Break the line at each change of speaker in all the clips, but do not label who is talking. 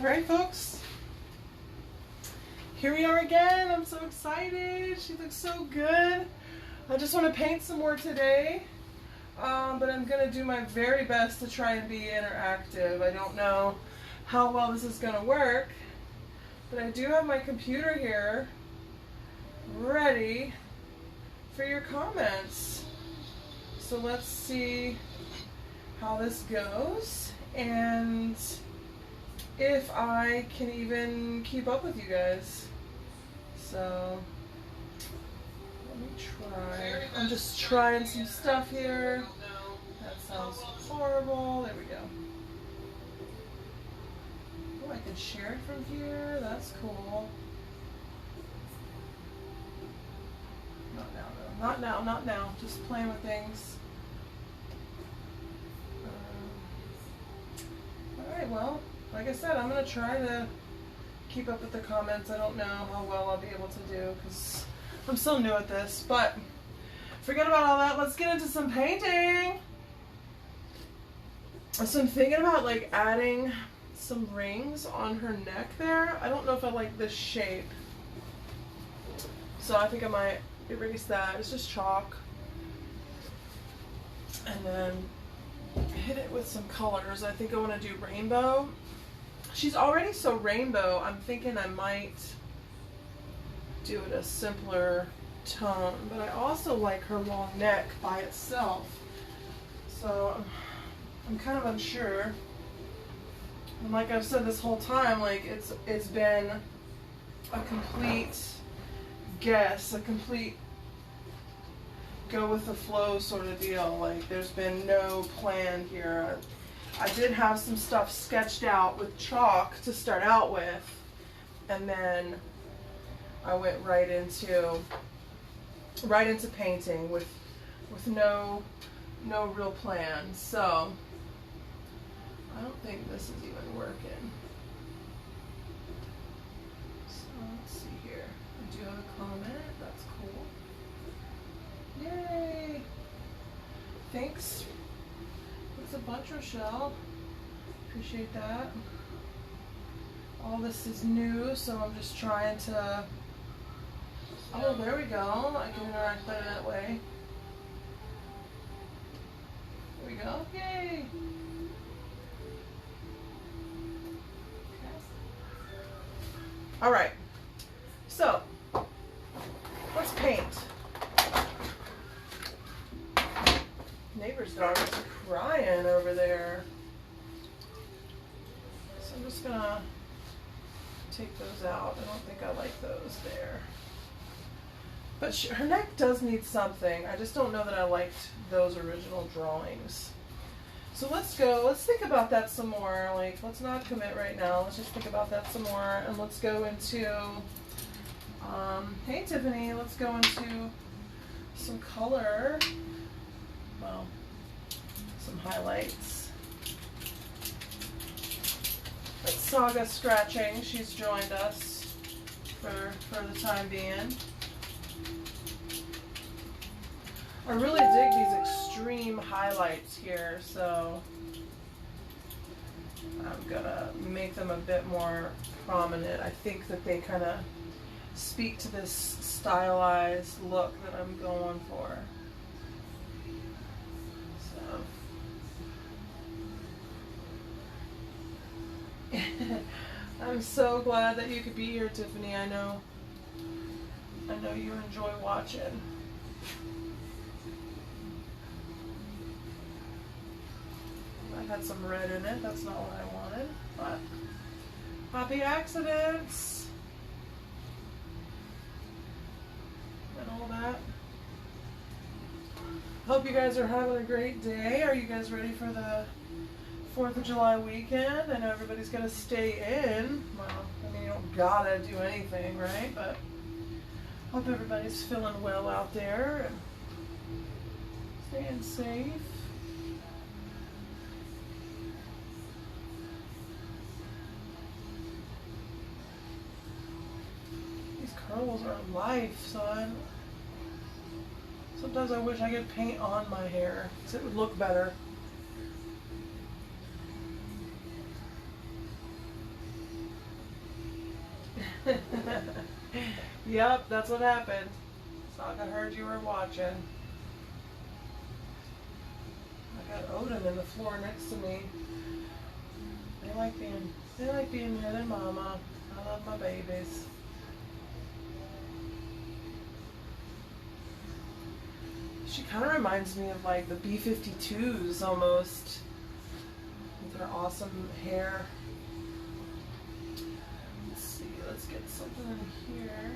Alright folks, here we are again. I'm so excited. She looks so good. I just want to paint some more today, but I'm going to do my very best to try and be interactive. I don't know how well this is going to work, but I do have my computer here ready for your comments. So let's see how this goes and if I can even keep up with you guys. So let me try. I'm just trying some stuff here. That sounds horrible. There we go. Oh, I can share it from here. That's cool. Not now though. Not now, not now. Just playing with things. Alright, well, like I said, I'm going to try to keep up with the comments. I don't know how well I'll be able to do because I'm still new at this, but forget about all that. Let's get into some painting. So I'm thinking about like adding some rings on her neck there. I don't know if I like this shape, so I think I might erase that. It's just chalk, and then hit it with some colors. I think I want to do rainbow. She's already so rainbow, I'm thinking I might do it a simpler tone, but I also like her long neck by itself. So I'm kind of unsure. And like I've said this whole time, like it's been a complete guess, a complete go with the flow sort of deal. Like there's been no plan here. I did have some stuff sketched out with chalk to start out with, and then I went right into painting with no real plan. So I don't think this is even working. So let's see here. I do have a comment. That's cool. Yay! Thanks. It's a bunch, Rochelle. Appreciate that. All this is new, so I'm just trying to... Oh, there we go. I can interact better that way. There we go. Yay! Okay. Alright. So, let's paint. Neighbor's dog is crying over there. So I'm just gonna take those out. I don't think I like those there. But her neck does need something. I just don't know that I liked those original drawings. So let's think about that some more. Like, let's not commit right now. Let's just think about that some more. And let's go into, hey Tiffany, let's go into some color. Well, some highlights. That's Saga Scratching. She's joined us for the time being. I really dig these extreme highlights here, so I'm gonna make them a bit more prominent. I think that they kind of speak to this stylized look that I'm going for. I'm so glad that you could be here, Tiffany. I know you enjoy watching. I had some red in it. That's not what I wanted, but happy accidents and all that. Hope you guys are having a great day. Are you guys ready for the 4th of July weekend? I know everybody's gonna stay in. Well, I mean, you don't gotta do anything, right? But hope everybody's feeling well out there and staying safe. These curls are life, son. Sometimes I wish I could paint on my hair because it would look better. Yep, that's what happened. Saga heard you were watching. I got Odin in the floor next to me. They like being near their mama. I love my babies. She kind of reminds me of like the B-52s almost, with her awesome hair. Let's see, let's get something in here.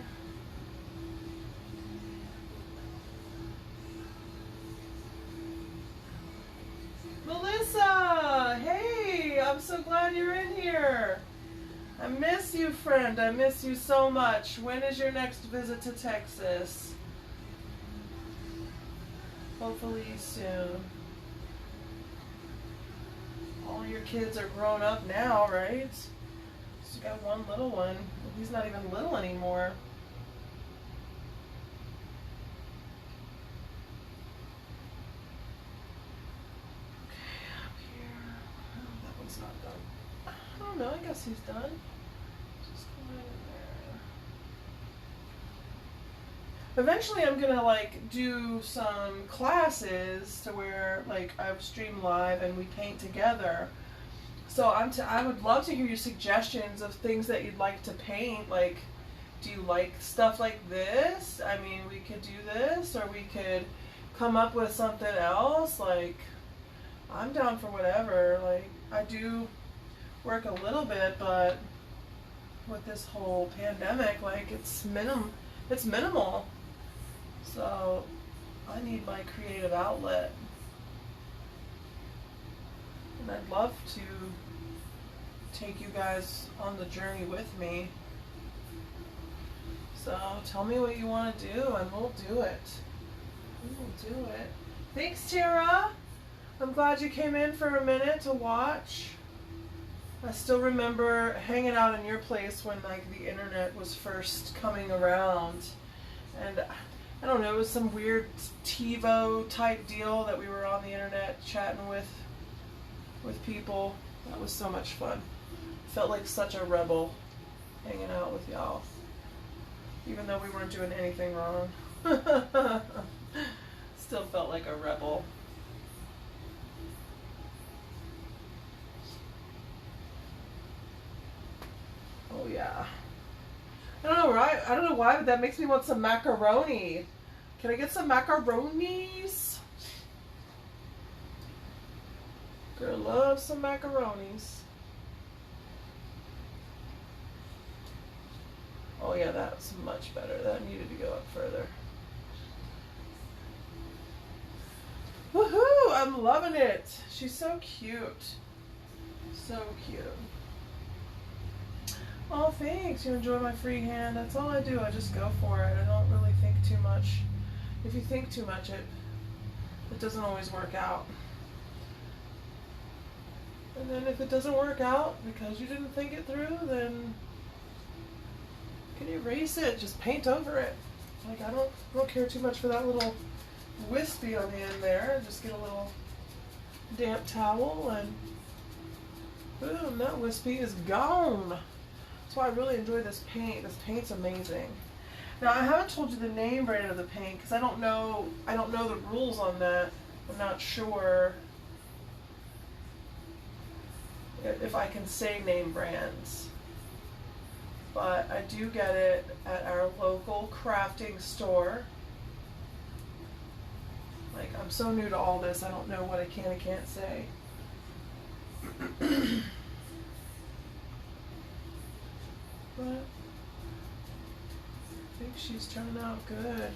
Melissa! Hey! I'm so glad you're in here. I miss you, friend. I miss you so much. When is your next visit to Texas? Hopefully soon. All your kids are grown up now, right? So you got one little one. He's not even little anymore. Not done. I don't know, I guess he's done. Just go right in there. Eventually I'm gonna like do some classes to where like I stream live and we paint together. So I would love to hear your suggestions of things that you'd like to paint. Like, do you like stuff like this? I mean, we could do this, or we could come up with something else. Like, I'm down for whatever. Like, I do work a little bit, but with this whole pandemic, like it's minimal. So I need my creative outlet. And I'd love to take you guys on the journey with me. So tell me what you want to do and we'll do it. We will do it. Thanks, Tara. I'm glad you came in for a minute to watch. I still remember hanging out in your place when like the internet was first coming around. And I don't know, it was some weird TiVo type deal that we were on the internet chatting with people. That was so much fun. Felt like such a rebel hanging out with y'all. Even though we weren't doing anything wrong. Still felt like a rebel. Oh yeah. I don't know why, but that makes me want some macaroni. Can I get some macaronis? Girl loves some macaronis. Oh yeah, that's much better. That needed to go up further. Woohoo! I'm loving it. She's so cute. So cute. Oh, thanks. You enjoy my free hand. That's all I do. I just go for it. I don't really think too much. If you think too much, it doesn't always work out. And then if it doesn't work out because you didn't think it through, then you can erase it. Just paint over it. Like, I don't care too much for that little wispy on the end there. Just get a little damp towel and boom, that wispy is gone. That's why I really enjoy this paint. This paint's amazing. Now I haven't told you the name brand of the paint because I don't know the rules on that. I'm not sure if I can say name brands. But I do get it at our local crafting store. Like, I'm so new to all this, I don't know what I can and can't say. But I think she's turning out good.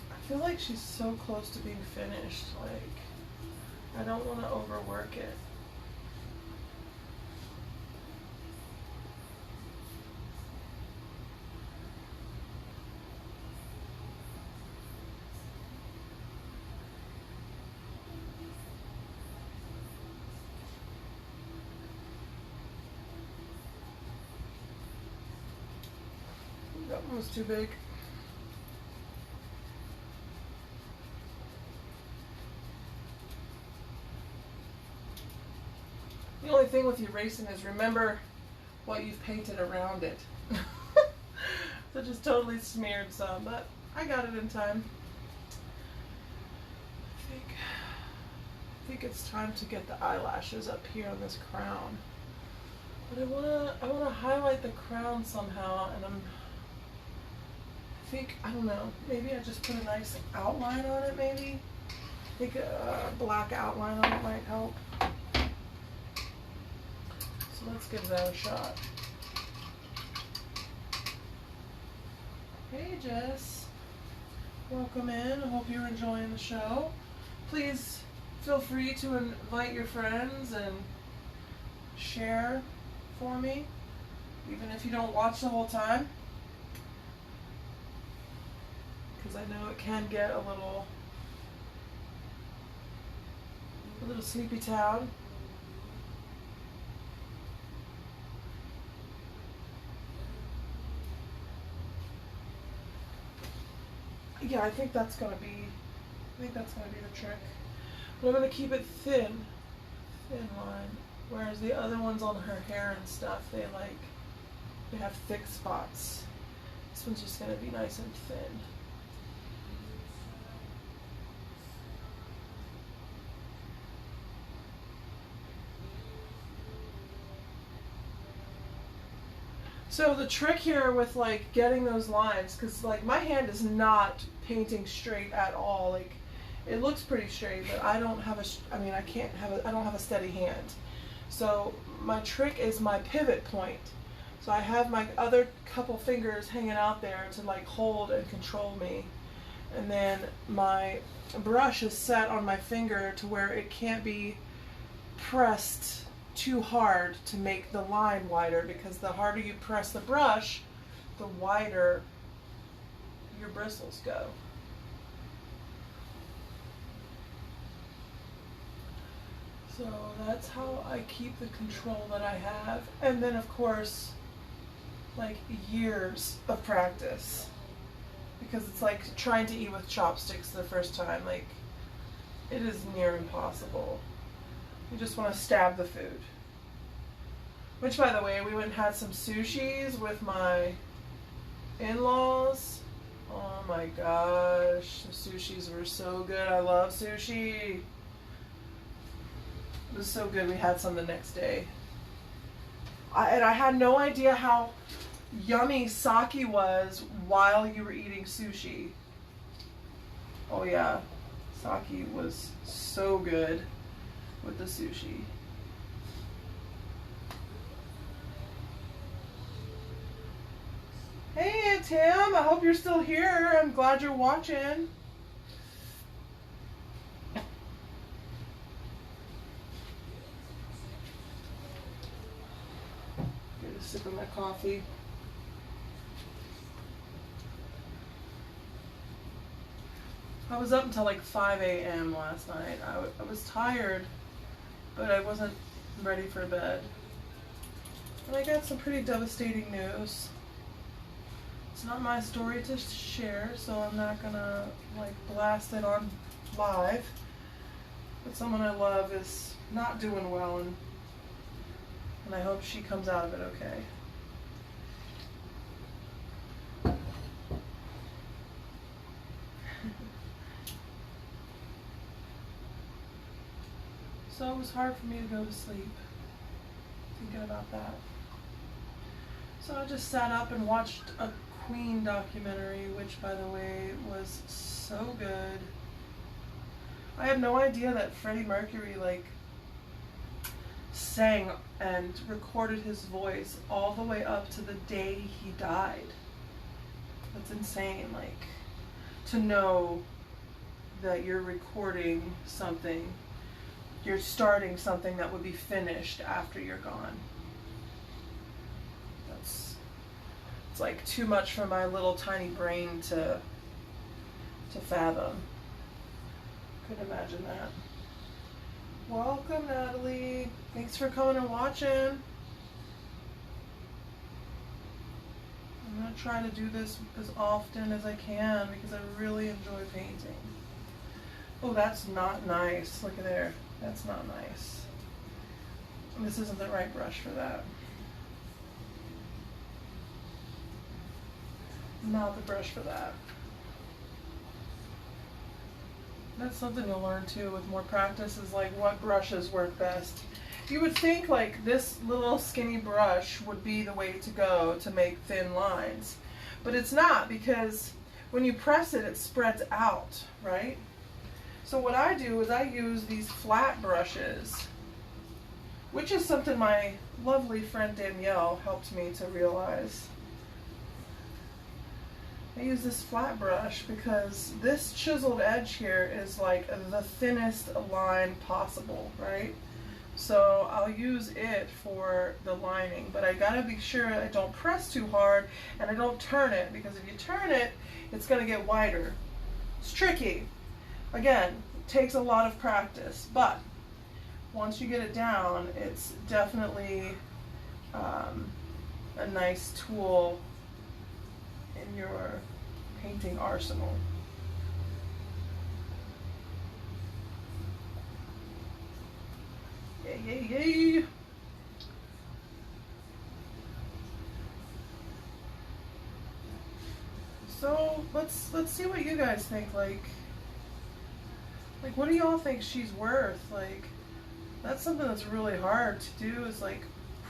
I feel like she's so close to being finished. Like, I don't want to overwork it. That one was too big. The only thing with erasing is remember what you've painted around it. So just totally smeared some, but I got it in time. I think it's time to get the eyelashes up here on this crown. But I wanna highlight the crown somehow, and I don't know, maybe I just put a nice outline on it, maybe? I think a black outline on it might help. So let's give that a shot. Hey Jess, welcome in. I hope you're enjoying the show. Please feel free to invite your friends and share for me, even if you don't watch the whole time, because I know it can get a little sleepy town. Yeah, I think that's gonna be the trick. But I'm gonna keep it thin line. Whereas the other ones on her hair and stuff, they have thick spots. This one's just gonna be nice and thin. So the trick here with like getting those lines, because like my hand is not painting straight at all. Like it looks pretty straight, but I don't have I don't have a steady hand. So my trick is my pivot point. So I have my other couple fingers hanging out there to like hold and control me. And then my brush is set on my finger to where it can't be pressed too hard to make the line wider, because the harder you press the brush, the wider your bristles go. So that's how I keep the control that I have. And then of course, like years of practice, because it's like trying to eat with chopsticks the first time. Like it is near impossible. You just want to stab the food. Which, by the way, we went and had some sushis with my in-laws. Oh my gosh, the sushis were so good. I love sushi. It was so good. We had some the next day. And I had no idea how yummy sake was while you were eating sushi. Oh yeah, sake was so good with the sushi. Hey Tim, I hope you're still here. I'm glad you're watching. Get a sip of my coffee. I was up until like 5 a.m. last night. I was tired, but I wasn't ready for bed. And I got some pretty devastating news. It's not my story to share, so I'm not gonna like blast it on live. But someone I love is not doing well, and I hope she comes out of it okay. So it was hard for me to go to sleep thinking about that. So I just sat up and watched a Queen documentary, which, by the way, was so good. I had no idea that Freddie Mercury like sang and recorded his voice all the way up to the day he died. That's insane. Like, to know that you're recording something, you're starting something that would be finished after you're gone. It's like too much for my little tiny brain to fathom. Couldn't imagine that. Welcome, Natalie. Thanks for coming and watching. I'm gonna try to do this as often as I can because I really enjoy painting. Oh, that's not nice. Look at there. That's not nice. This isn't the right brush for that. Not the brush for that. That's something you'll learn too with more practice, is like what brushes work best. You would think like this little skinny brush would be the way to go to make thin lines, but it's not, because when you press it, it spreads out, right? So what I do is I use these flat brushes, which is something my lovely friend Danielle helped me to realize. I use this flat brush because this chiseled edge here is like the thinnest line possible, right? So I'll use it for the lining, but I gotta be sure I don't press too hard and I don't turn it, because if you turn it, it's gonna get wider. It's tricky. Again, it takes a lot of practice, but once you get it down, it's definitely a nice tool in your painting arsenal. Yay, yay, yay! So let's see what you guys think. Like what do y'all think she's worth? Like, that's something that's really hard to do, is like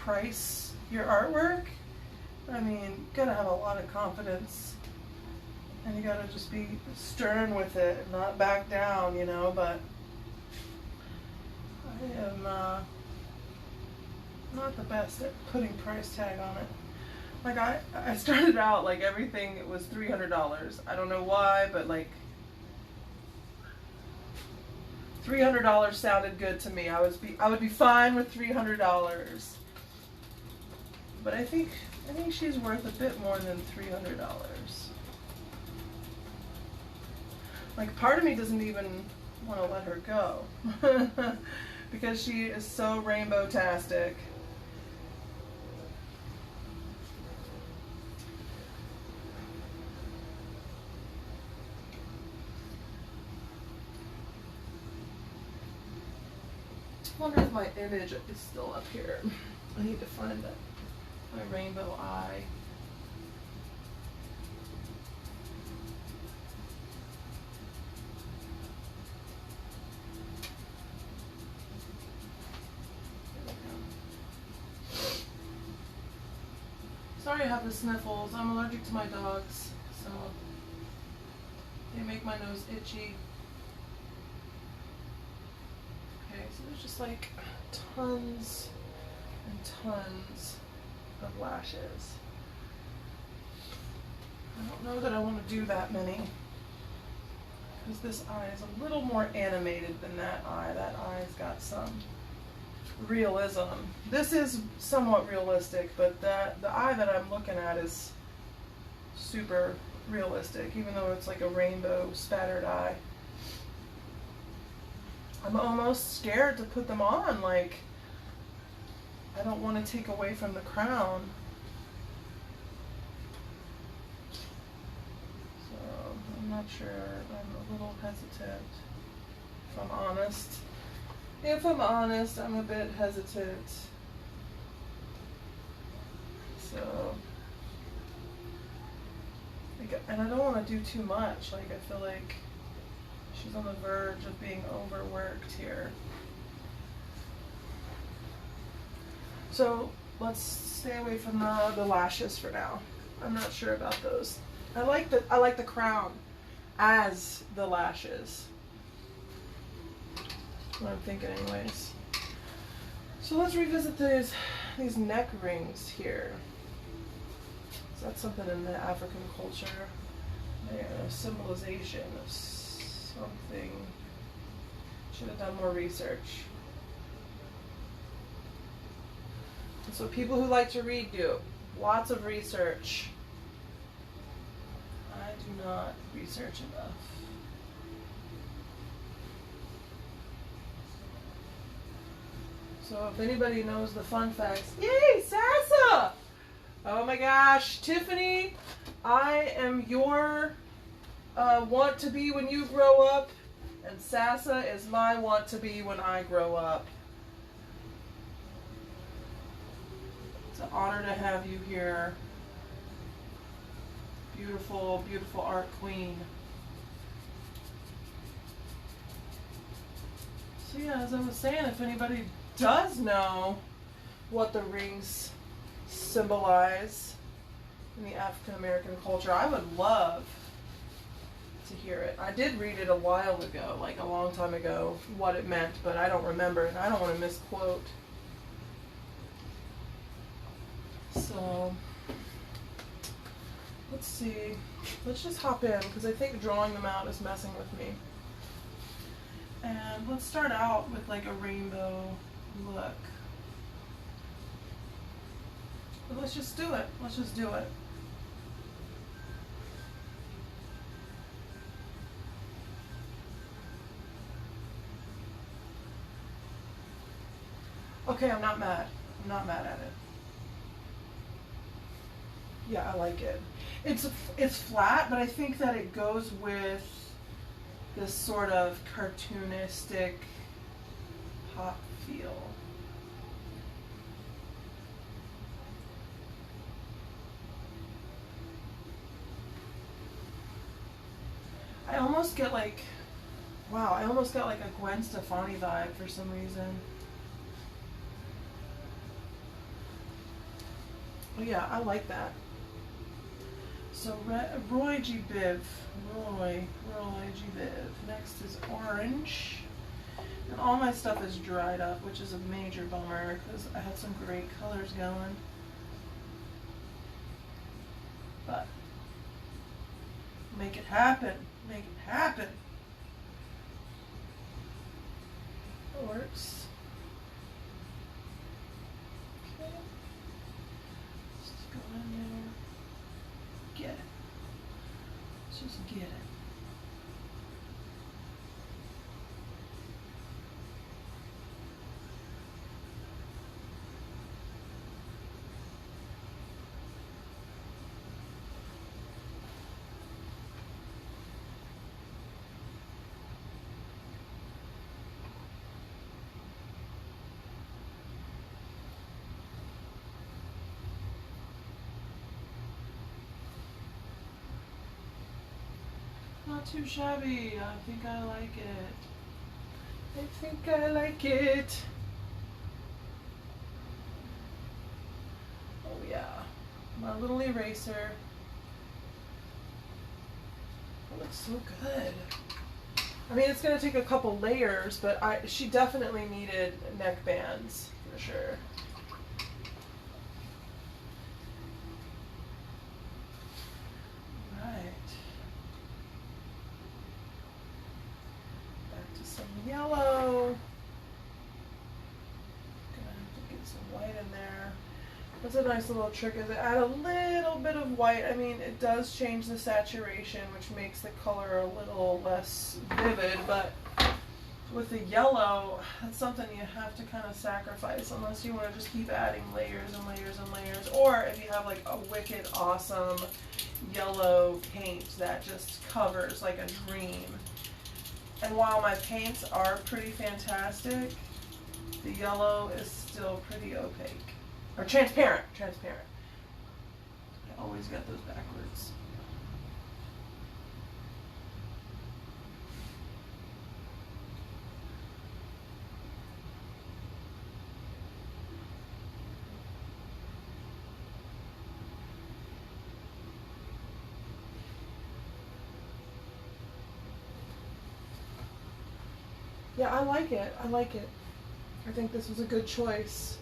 price your artwork. I mean, you gotta have a lot of confidence, and you gotta just be stern with it and not back down, you know, but I am not the best at putting price tag on it. Like I started out like everything was $300. I don't know why, but like $300 sounded good to me. I would be fine with $300. But I think she's worth a bit more than $300. Like, part of me doesn't even want to let her go because she is so rainbow-tastic. I wonder if my image is still up here. I need to find my rainbow eye. Sorry I have the sniffles. I'm allergic to my dogs, so they make my nose itchy. Okay, so there's just like tons and tons of lashes. I don't know that I want to do that many, because this eye is a little more animated than that eye. That eye's got some realism. This is somewhat realistic, but the eye that I'm looking at is super realistic, even though it's like a rainbow spattered eye. I'm almost scared to put them on. Like, I don't want to take away from the crown. So I'm not sure. I'm a little hesitant, if I'm honest. If I'm honest, I'm a bit hesitant. So, and I don't want to do too much. Like, I feel like she's on the verge of being overworked here. So let's stay away from the lashes for now. I'm not sure about those. I like the crown as the lashes. That's what I'm thinking anyways. So let's revisit these neck rings here. So that's something in the African culture. They're a symbolization of something. Should have done more research. That's what people who like to read do. Lots of research. I do not research enough. So if anybody knows the fun facts, yay, Sasa! Oh my gosh, Tiffany, I am your want to be when you grow up, and Sasa is my want to be when I grow up. It's an honor to have you here. Beautiful, beautiful art queen. So yeah, as I was saying, if anybody does know what the rings symbolize in the African American culture, I would love to hear it. I did read it a while ago, like a long time ago, what it meant, but I don't remember, and I don't want to misquote. So, let's see. Let's just hop in, because I think drawing them out is messing with me. And let's start out with like a rainbow look. But let's just do it. Let's just do it. Okay, I'm not mad. I'm not mad at it. Yeah, I like it. It's flat, but I think that it goes with this sort of cartoonistic pop feel. I almost get like, wow, I almost got like a Gwen Stefani vibe for some reason. Oh yeah, I like that. So Roy G. Biv. Roy G. Biv. Next is orange. And all my stuff is dried up, which is a major bummer because I had some great colors going. But make it happen. Make it happen. It works. Okay. Just go in there. Get it. Let's just get it. Not too shabby. I think I like it. I think I like it. Oh yeah. My little eraser. It looks so good. I mean, it's going to take a couple layers, but she definitely needed neck bands, for sure. Yellow. Gonna have to get some white in there. That's a nice little trick, is to add a little bit of white. I mean, it does change the saturation, which makes the color a little less vivid, but with the yellow, that's something you have to kind of sacrifice unless you want to just keep adding layers and layers and layers, or if you have like a wicked awesome yellow paint that just covers like a dream. And while my paints are pretty fantastic, the yellow is still pretty opaque. Or transparent. Transparent. I always get those backwards. Yeah, I like it. I like it. I think this was a good choice.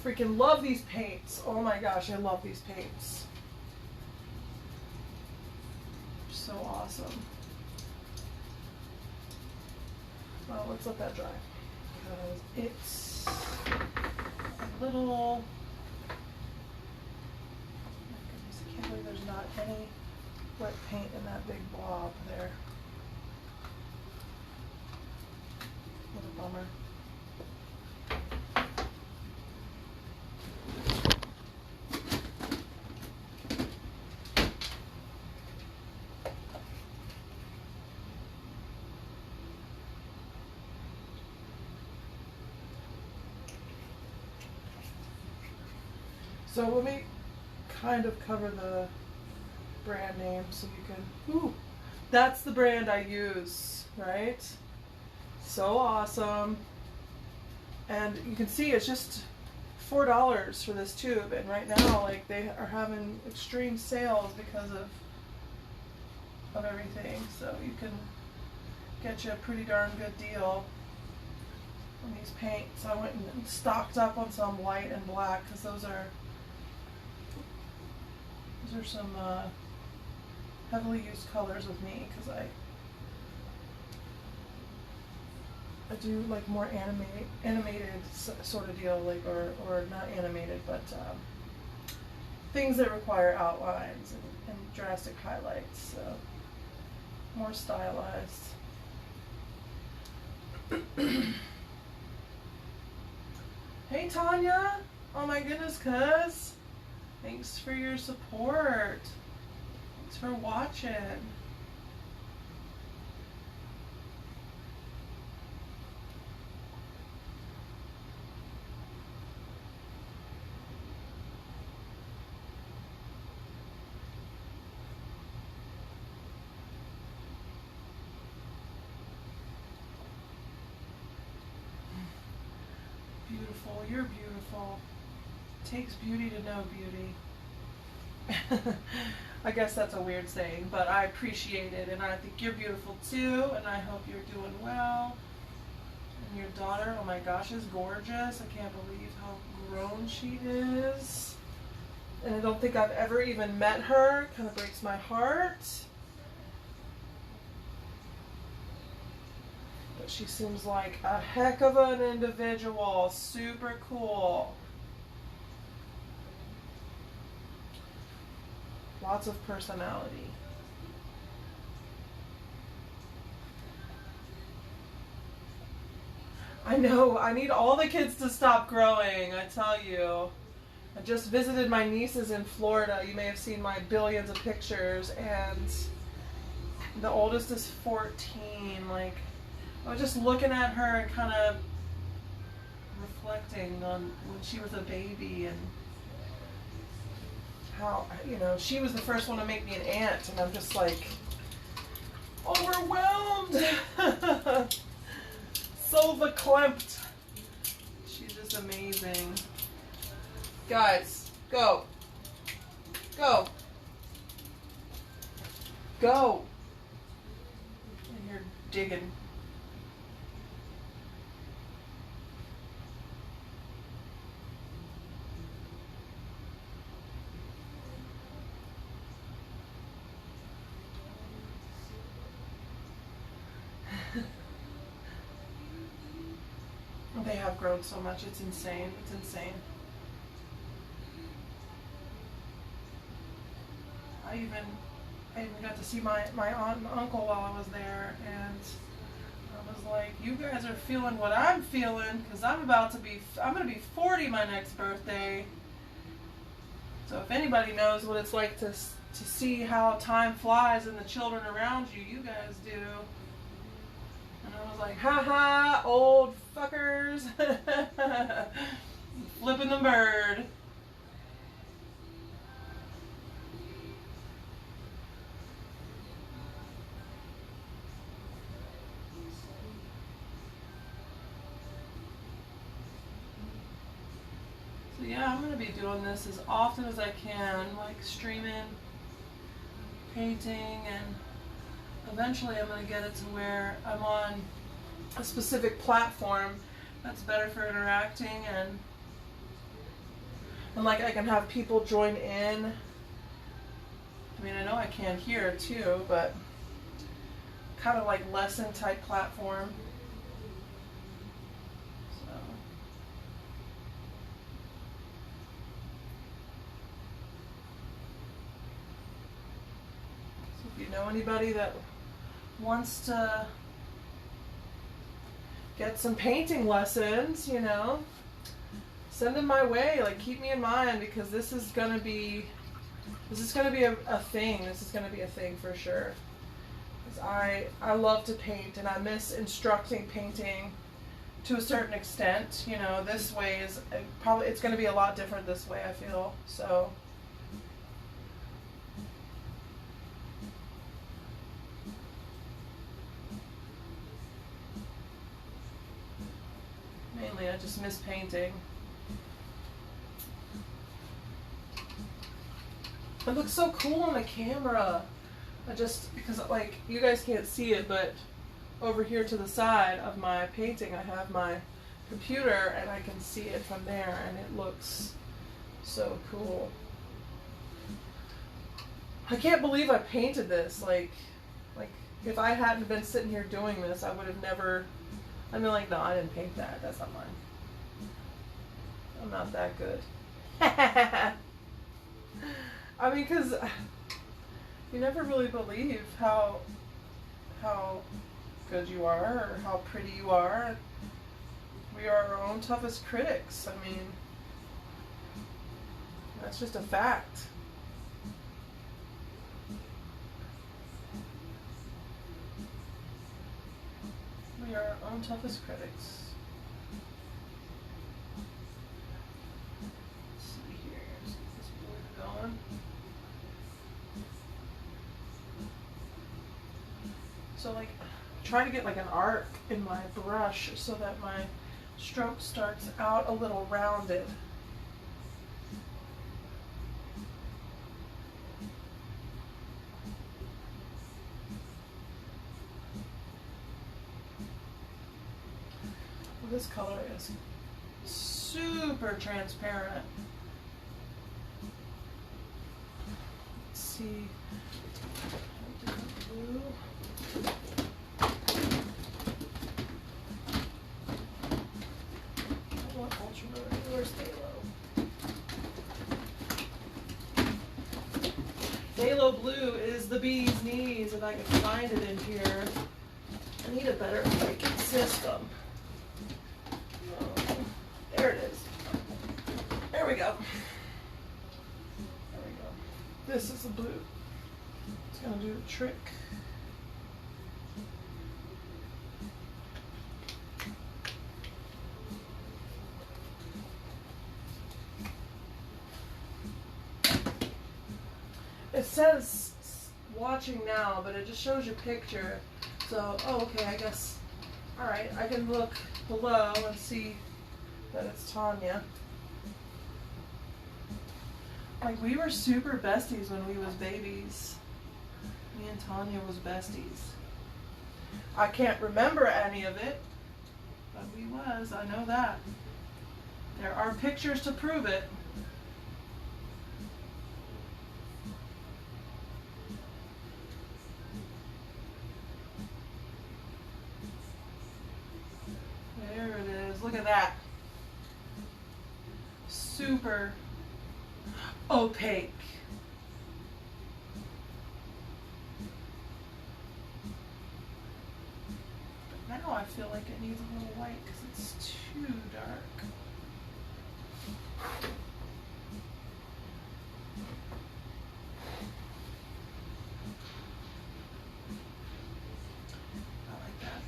Freaking love these paints. Oh my gosh, I love these paints. So awesome. Well, let's let that dry, because it's a little, my goodness, I can't believe there's not any wet paint in that big blob there. What a bummer. So let me kind of cover the brand name so you can, ooh, that's the brand I use, right? So awesome. And you can see it's just $4 for this tube, and right now, like, they are having extreme sales because of everything, so you can get you a pretty darn good deal on these paints. I went and stocked up on some white and black because those are some heavily used colors with me, because I do like more animated sort of deal, like, or not animated, but things that require outlines and drastic highlights, so more stylized. Hey Tanya, oh my goodness, cuz, thanks for your support. Thanks for watching. Beautiful, you're beautiful. It takes beauty to know beauty. I guess that's a weird saying, but I appreciate it, and I think you're beautiful too, and I hope you're doing well. And your daughter, oh my gosh, is gorgeous. I can't believe how grown she is. And I don't think I've ever even met her. It kind of breaks my heart. But she seems like a heck of an individual. Super cool. Lots of personality. I know, I need all the kids to stop growing, I tell you. I just visited my nieces in Florida. You may have seen my billions of pictures, and the oldest is 14. Like, I was just looking at her and kind of reflecting on when she was a baby and how, you know, she was the first one to make me an aunt, and I'm just like overwhelmed. So verklempt. She's just amazing. Guys, go. Go. Go. And you're digging. They have grown so much, it's insane. It's insane. I even got to see my aunt and uncle while I was there, and I was like, you guys are feeling what I'm feeling, because I'm going to be 40 my next birthday. So if anybody knows what it's like to see how time flies and the children around you, you guys do. And I was like, haha, old fuckers. Flipping the bird. So yeah, I'm going to be doing this as often as I can, like streaming, painting, and eventually I'm going to get it to where I'm on a specific platform that's better for interacting, and like I can have people join in. I mean, I know I can here too, but kind of like lesson type platform. So if you know anybody that wants to get some painting lessons, you know, send them my way. Like, keep me in mind, because this is gonna be a thing. This is gonna be a thing for sure. Because I love to paint, and I miss instructing painting to a certain extent. You know, this way is probably, it's going to be a lot different this way, I feel. So mainly I just miss painting. It looks so cool on the camera. I just, because like you guys can't see it, but over here to the side of my painting I have my computer and I can see it from there and it looks so cool. I can't believe I painted this. Like if I hadn't been sitting here doing this, I would have never, I mean, like, no, I didn't paint that. That's not mine. I'm not that good. I mean, because you never really believe how good you are or how pretty you are. We are our own toughest critics. I mean, that's just a fact. We are our own toughest critics. Let's see here. Let's get this blue going. So like, try to get like an arc in my brush so that my stroke starts out a little rounded. Well, this color is super transparent. Let's see. Blue. I want ultramarine. Where's Phthalo? Phthalo blue is the bee's knees, and I can find it in here. I need a better like system. There it is. There we go. There we go. This is the blue. It's gonna do the trick. It says watching now, but it just shows your picture. So, oh, okay, I guess, alright, I can look below and see that it's Tanya. Like, we were super besties when we was babies. Me and Tanya was besties. I can't remember any of it, but we was, I know that. There are pictures to prove it. There it is. Look at that. Super opaque. But now I feel like it needs a little white because it's too dark. I like that.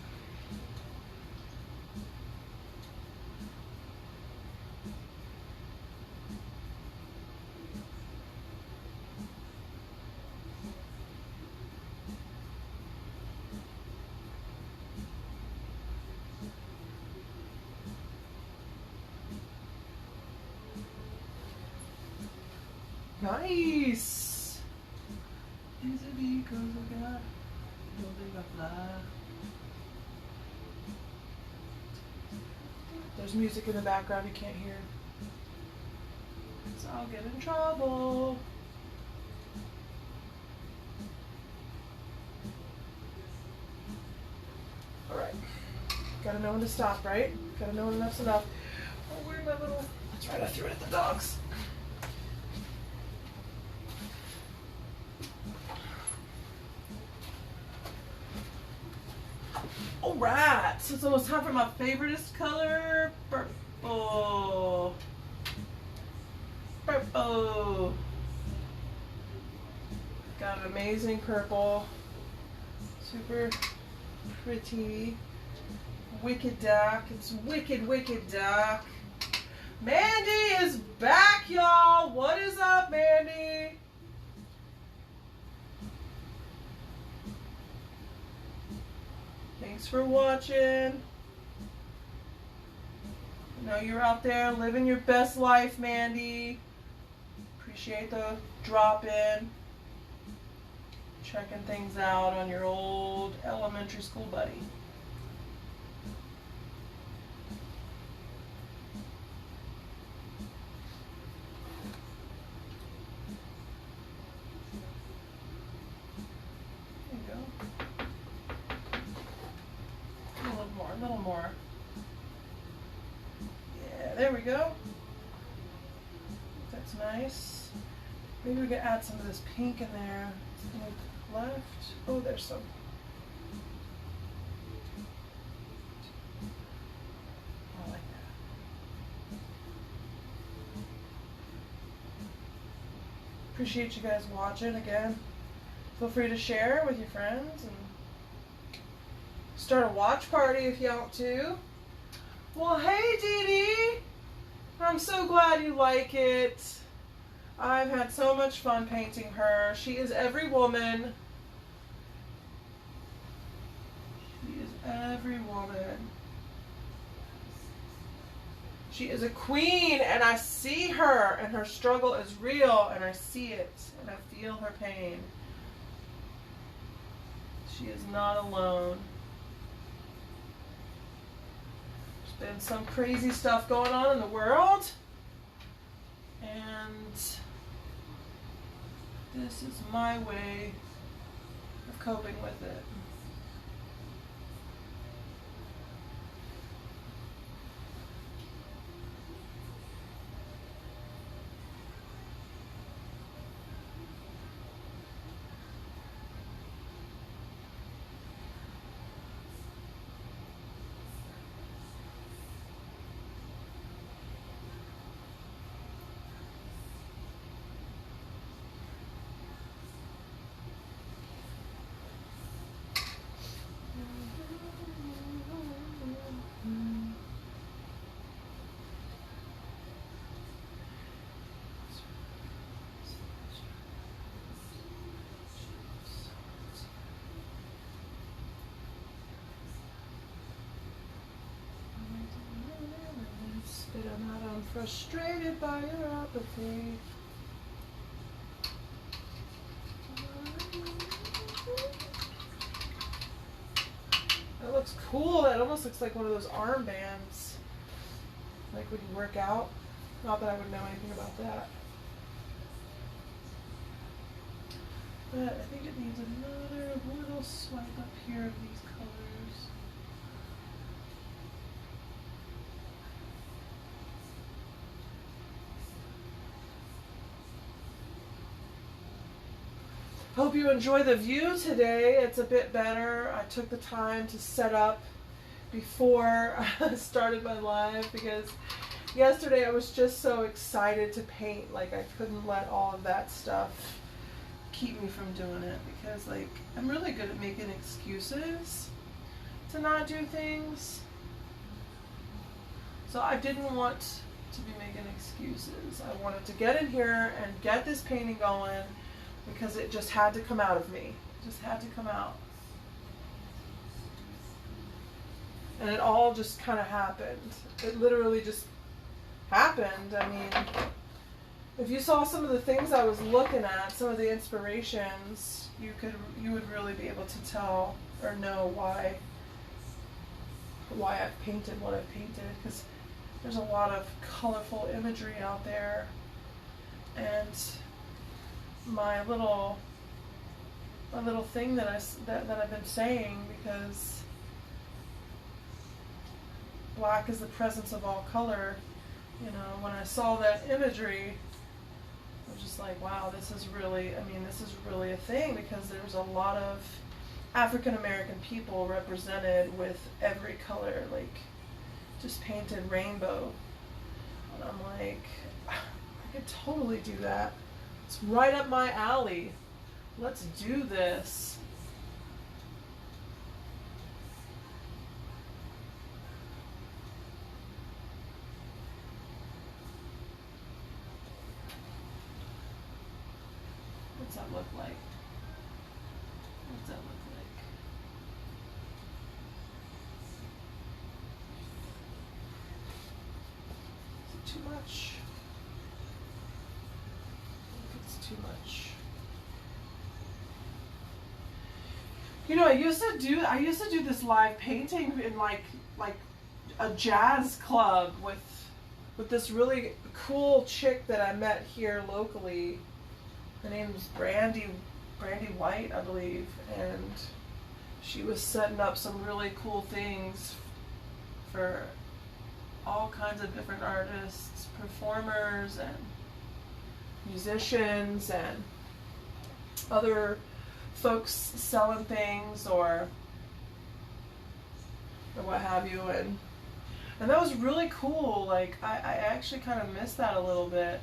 Nice! These are the echoes I got. Building a fly. There's music in the background you can't hear. So I'll get in trouble. Alright. Gotta know when to stop, right? Gotta know when enough's enough. Oh, where's my little... That's right, I threw it at the dogs. Alright, so it's almost time for my favoriteest color, purple. Purple. Got an amazing purple. Super pretty. Wicked dark. It's wicked, wicked dark. Mandy is back, y'all. What is up, Mandy? Thanks for watching. I know you're out there living your best life, Mandy. Appreciate the drop in. Checking things out on your old elementary school buddy. There you go. A little more, a little more. Yeah, there we go. That's nice. Maybe we could add some of this pink in there. Any left? Oh, there's some. I like that. Appreciate you guys watching again. Feel free to share with your friends and start a watch party if you want to. Well, hey, Dee Dee. I'm so glad you like it. I've had so much fun painting her. She is every woman. She is every woman. She is a queen, and I see her, and her struggle is real, and I see it, and I feel her pain. She is not alone. There's been some crazy stuff going on in the world, and this is my way of coping with it. Spit them out, I'm frustrated by your apathy. That looks cool. That almost looks like one of those armbands. Like when you work out. Not that I would know anything about that. But I think it needs another little swipe up here of these colors. Hope you enjoy the view today. It's a bit better. I took the time to set up before I started my live because yesterday I was just so excited to paint. Like I couldn't let all of that stuff keep me from doing it because like I'm really good at making excuses to not do things. So I didn't want to be making excuses. I wanted to get in here and get this painting going because it just had to come out of me. It just had to come out. And it all just kind of happened. It literally just happened. I mean, if you saw some of the things I was looking at, some of the inspirations, you would really be able to tell or know why I've painted what I've painted, because there's a lot of colorful imagery out there, and my little thing that I've been saying, because black is the presence of all color. You know, when I saw that imagery, I was just like, wow, this is really a thing, because there's a lot of African American people represented with every color, like just painted rainbow. And I'm like, I could totally do that. It's right up my alley. Let's do this. that look like? What's that look like? Is it too much? I think it's too much. You know, I used to do this live painting in like a jazz club with this really cool chick that I met here locally. Her name was Brandy White, I believe, and she was setting up some really cool things for all kinds of different artists, performers and musicians and other folks selling things or what have you, and that was really cool. Like I actually kind of missed that a little bit.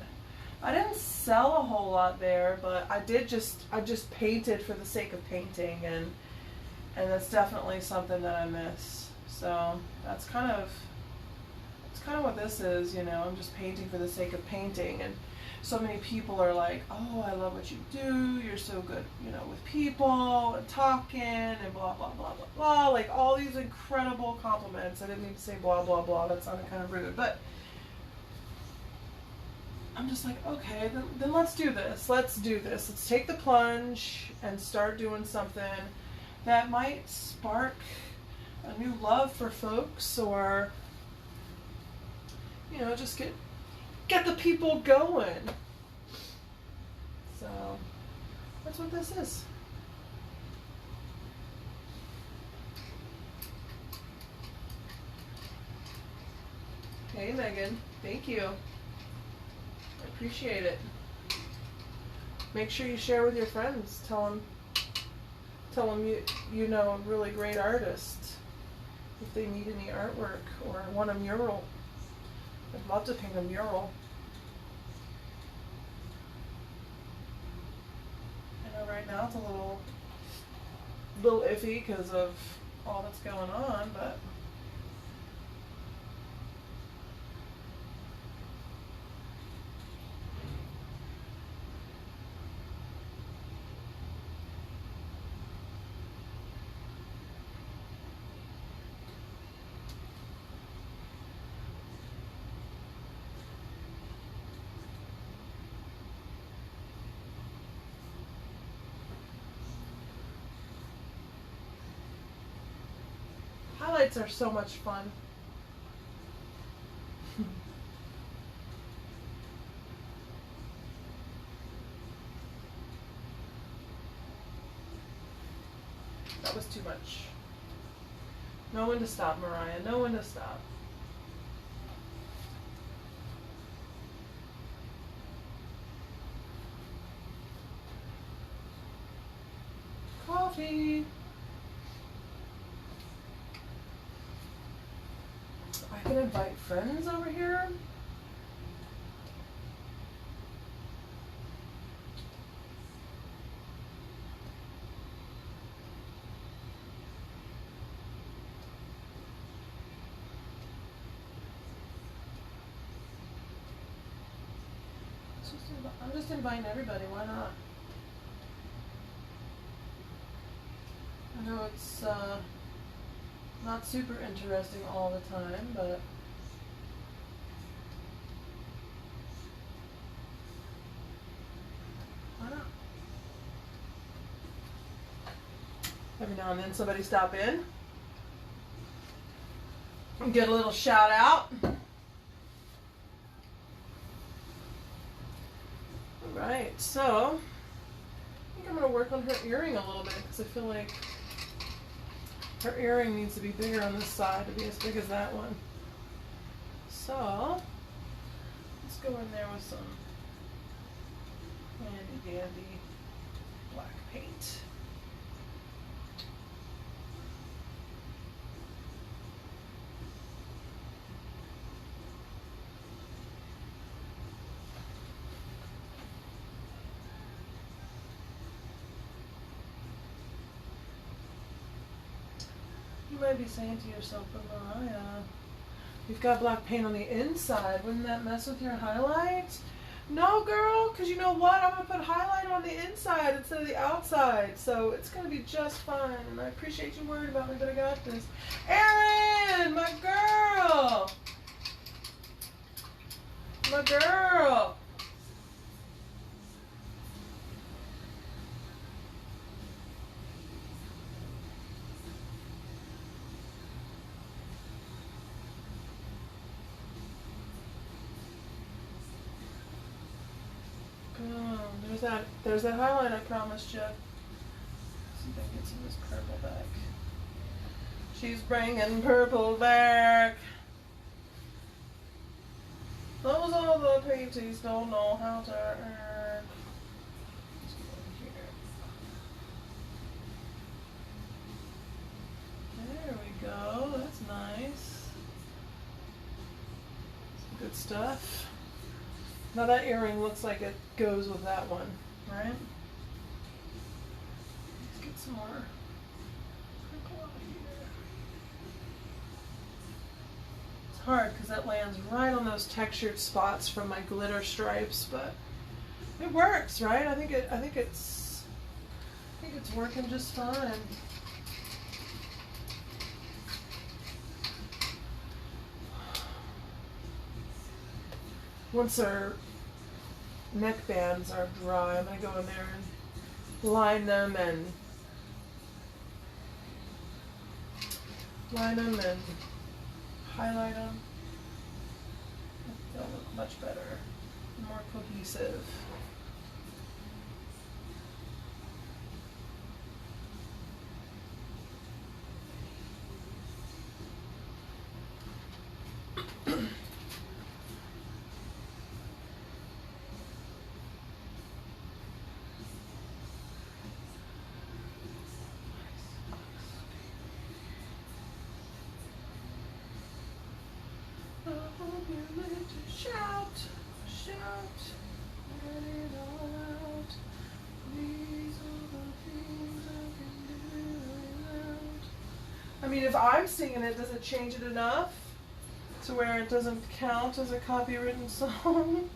I didn't sell a whole lot there, but I just painted for the sake of painting, and that's definitely something that I miss. So that's kind of what this is, you know. I'm just painting for the sake of painting, and so many people are like, "Oh, I love what you do. You're so good, you know, with people and talking and blah blah blah blah blah." Like all these incredible compliments. I didn't mean to say blah blah blah. That sounded kind of rude, but I'm just like, okay, then let's do this. Let's do this. Let's take the plunge and start doing something that might spark a new love for folks, or you know, just get the people going. So that's what this is. Hey Megan, thank you. I appreciate it. Make sure you share with your friends. Tell them you know a really great artist. If they need any artwork or want a mural, I'd love to paint a mural. I know right now it's a little iffy because of all that's going on, but highlights are so much fun. That was too much. Know when to stop, Mariah. Know when to stop. Coffee. I can invite friends over here. I'm just inviting everybody, why not? I know it's not super interesting all the time, but why not? Every now and then somebody stop in and get a little shout out. Alright, so I think I'm going to work on her earring a little bit because I feel like her earring needs to be bigger on this side to be as big as that one. So let's go in there with some handy dandy black paint. You might be saying to yourself, but Mariah, you've got black paint on the inside. Wouldn't that mess with your highlights? No, girl, because you know what? I'm going to put highlight on the inside instead of the outside. So it's going to be just fine. And I appreciate you worried about me, but I got this. Erin, my girl. My girl. There's that highlight I promised you. See if I can get some of this purple back. She's bringing purple back. Those are the painties don't know how to earn. Let's go over here. There we go. That's nice. Some good stuff. Now that earring looks like it goes with that one, right? Let's get some more purple out here. It's hard because that lands right on those textured spots from my glitter stripes, but it works, right? I think it's working just fine. Once our neck bands are dry, I'm going to go in there and line them and highlight them. They'll look much better, more cohesive. Shout, shout, let it all out. These are the things I can do without. I mean, if I'm singing it, does it change it enough to where it doesn't count as a copywritten song?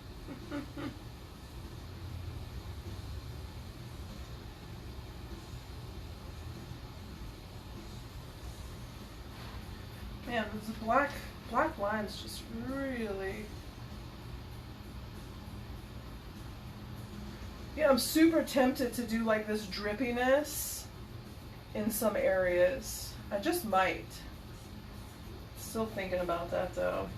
Man, this black line's just really... Yeah, I'm super tempted to do like this drippiness in some areas. I just might. Still thinking about that though.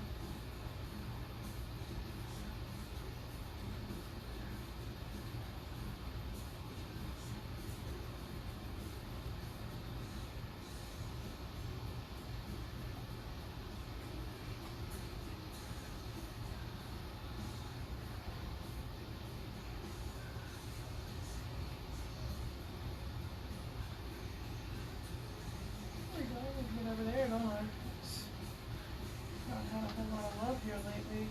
Over there, don't I? Not having a lot of love here lately.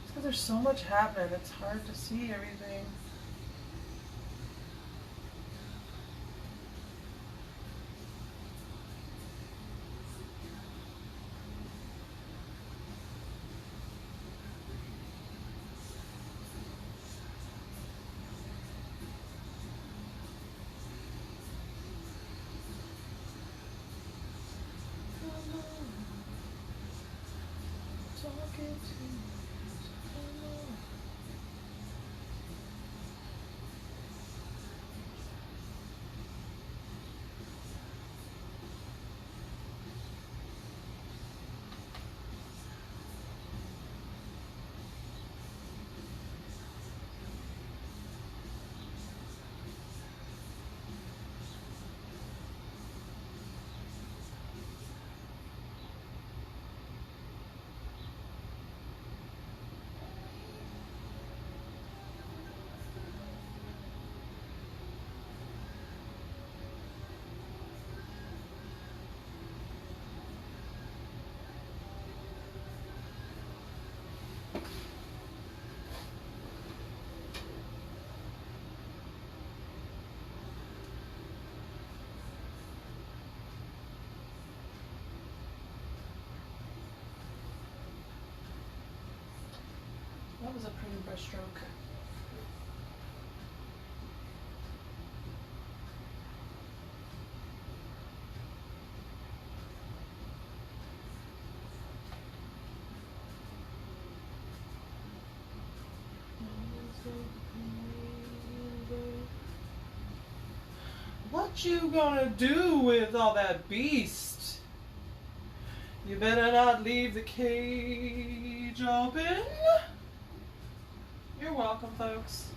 It's because there's so much happening, it's hard to see everything. was a pretty brush stroke. What you gonna do with all that beast? You better not leave the cage open. You're welcome, folks.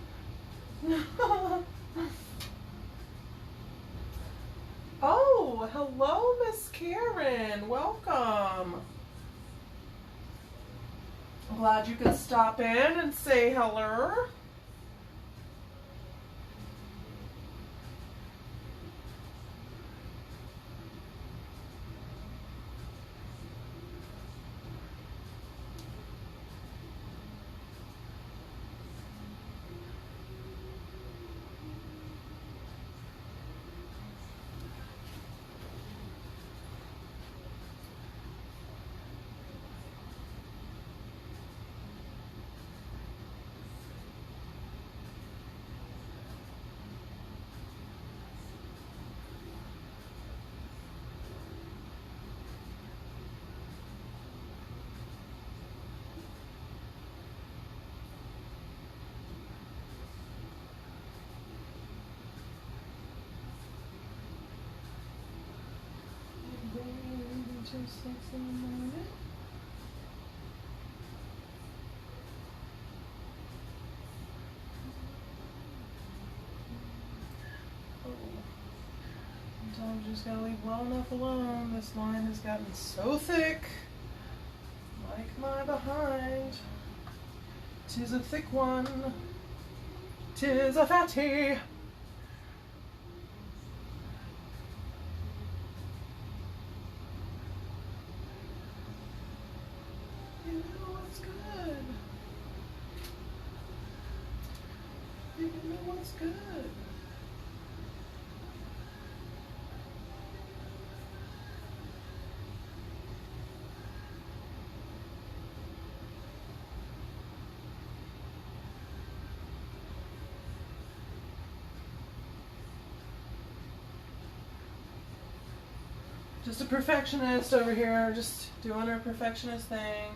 Oh, hello, Miss Karen. Welcome. I'm glad you could stop in and say hello. Till 6 in the morning. Oh. Sometimes you just gotta leave well enough alone. This line has gotten so thick. Like my behind. 'Tis a thick one. 'Tis a fatty. Good. Just a perfectionist over here, just doing her perfectionist thing.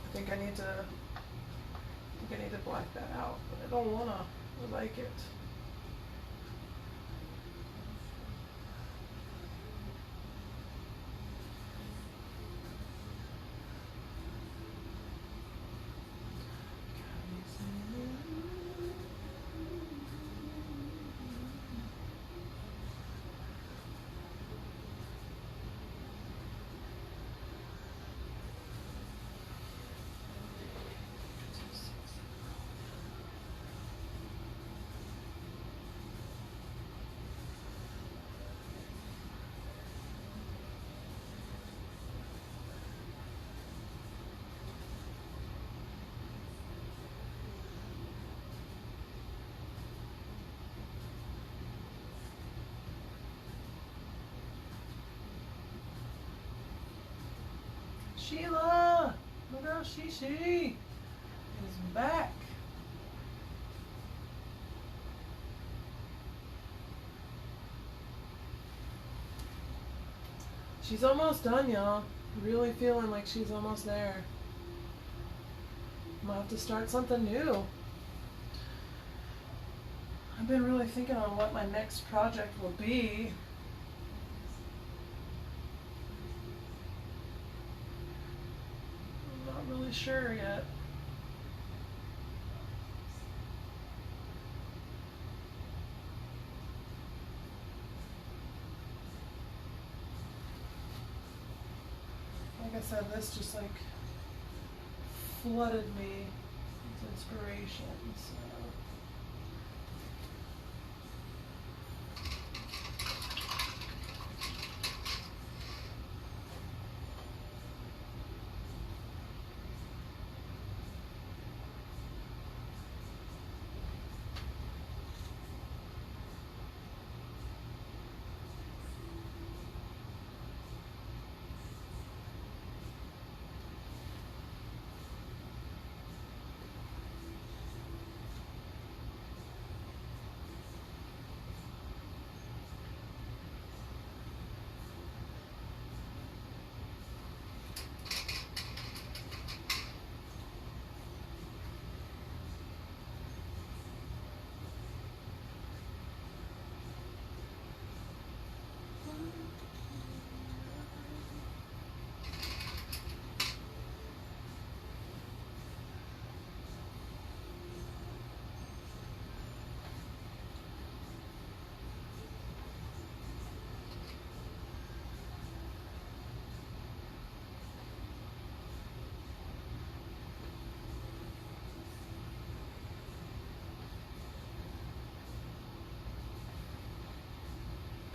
I think I need to black that out, but I don't wanna. I like it. Sheila, my girl Shishi is back. She's almost done, y'all. Really feeling like she's almost there. I'm gonna have to start something new. I've been really thinking on what my next project will be. I'm not really sure yet. Like I said, this just like flooded me with inspiration. So.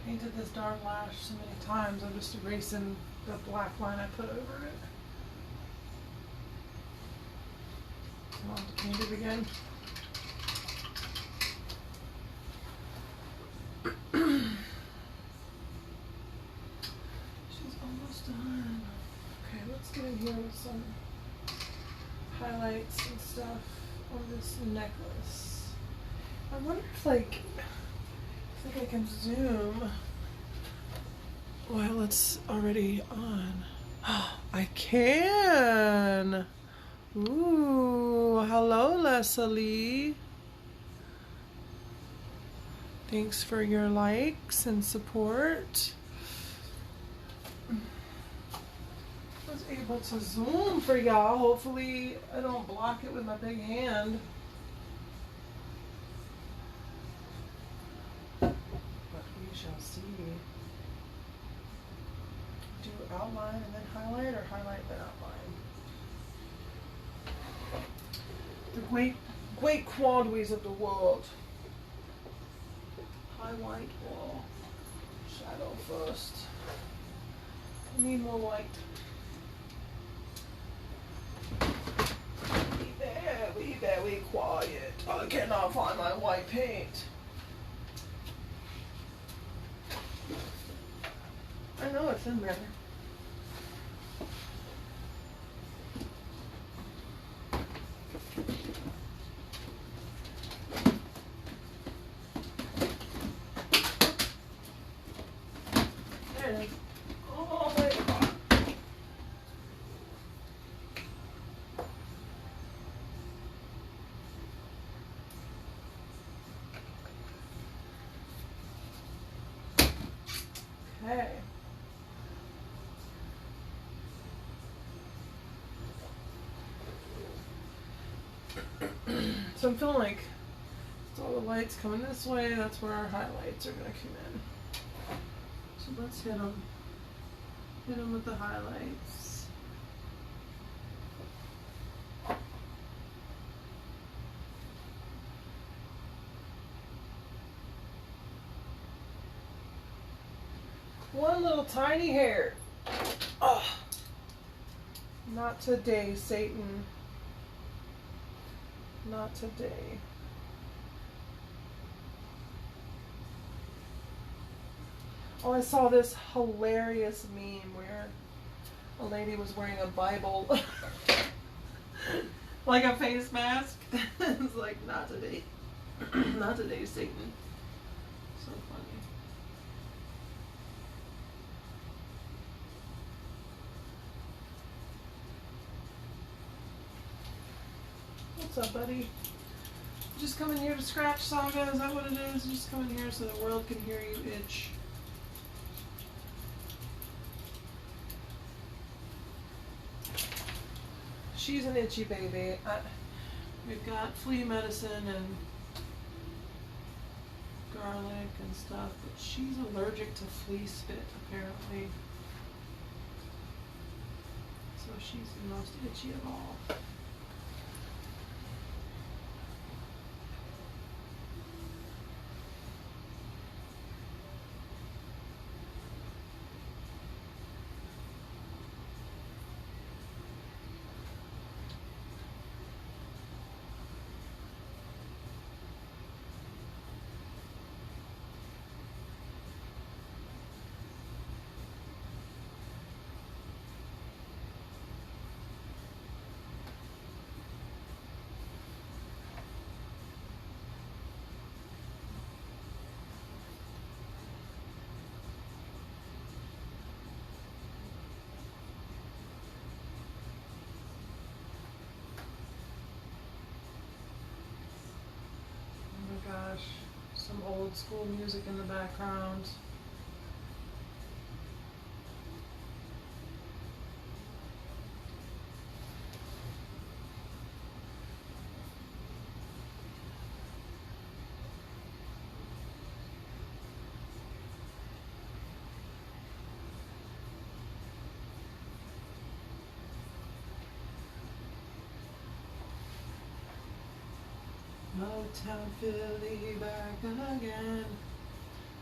painted this darn lash so many times, I'm just erasing the black line I put over it. I'll have to paint it again. She's almost done. Okay, let's get in here with some highlights and stuff on this necklace. I wonder if, like, I think I can zoom while it's already on. I can! Ooh, hello, Leslie. Thanks for your likes and support. I was able to zoom for y'all. Hopefully I don't block it with my big hand. But we shall see. Do outline and then highlight, or highlight then outline? The great quandaries of the world. High white or shadow first. I need more white. Be very quiet. I cannot find my white paint. I know it's in there. There it is. Oh my God. Okay. So I'm feeling like it's all the lights coming this way. That's where our highlights are going to come in. So let's hit them. Hit them with the highlights. One little tiny hair. Oh, not today, Satan. Not today. Oh, I saw this hilarious meme where a lady was wearing a Bible, like a face mask. It's like, not today. Not today, Satan. So funny. What's up, buddy? Just coming here to scratch, Saga? Is that what it is? Just coming here so the world can hear you itch. She's an itchy baby. We've got flea medicine and garlic and stuff, but she's allergic to flea spit, apparently. So she's the most itchy of all. Gosh, some old school music in the background. Motown Philly back again.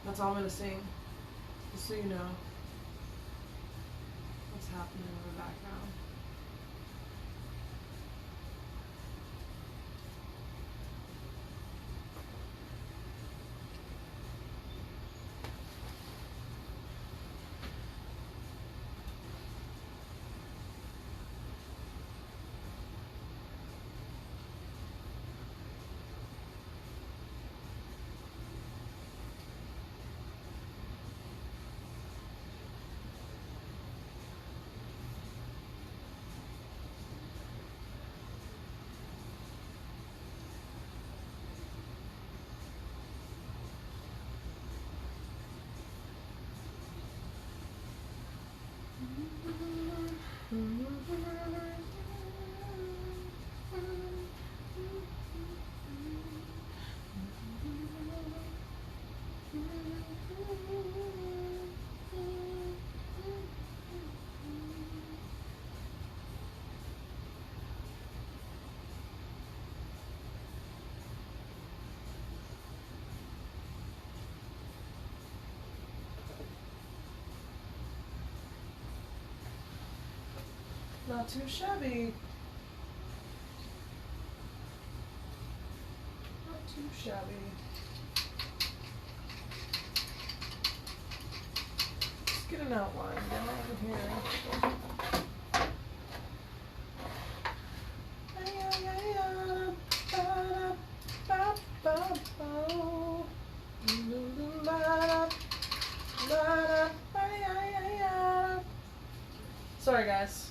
That's all I'm gonna sing. Just so you know what's happening in the background. Not too shabby. Not too shabby. Let's get an outline down over here. Sorry guys.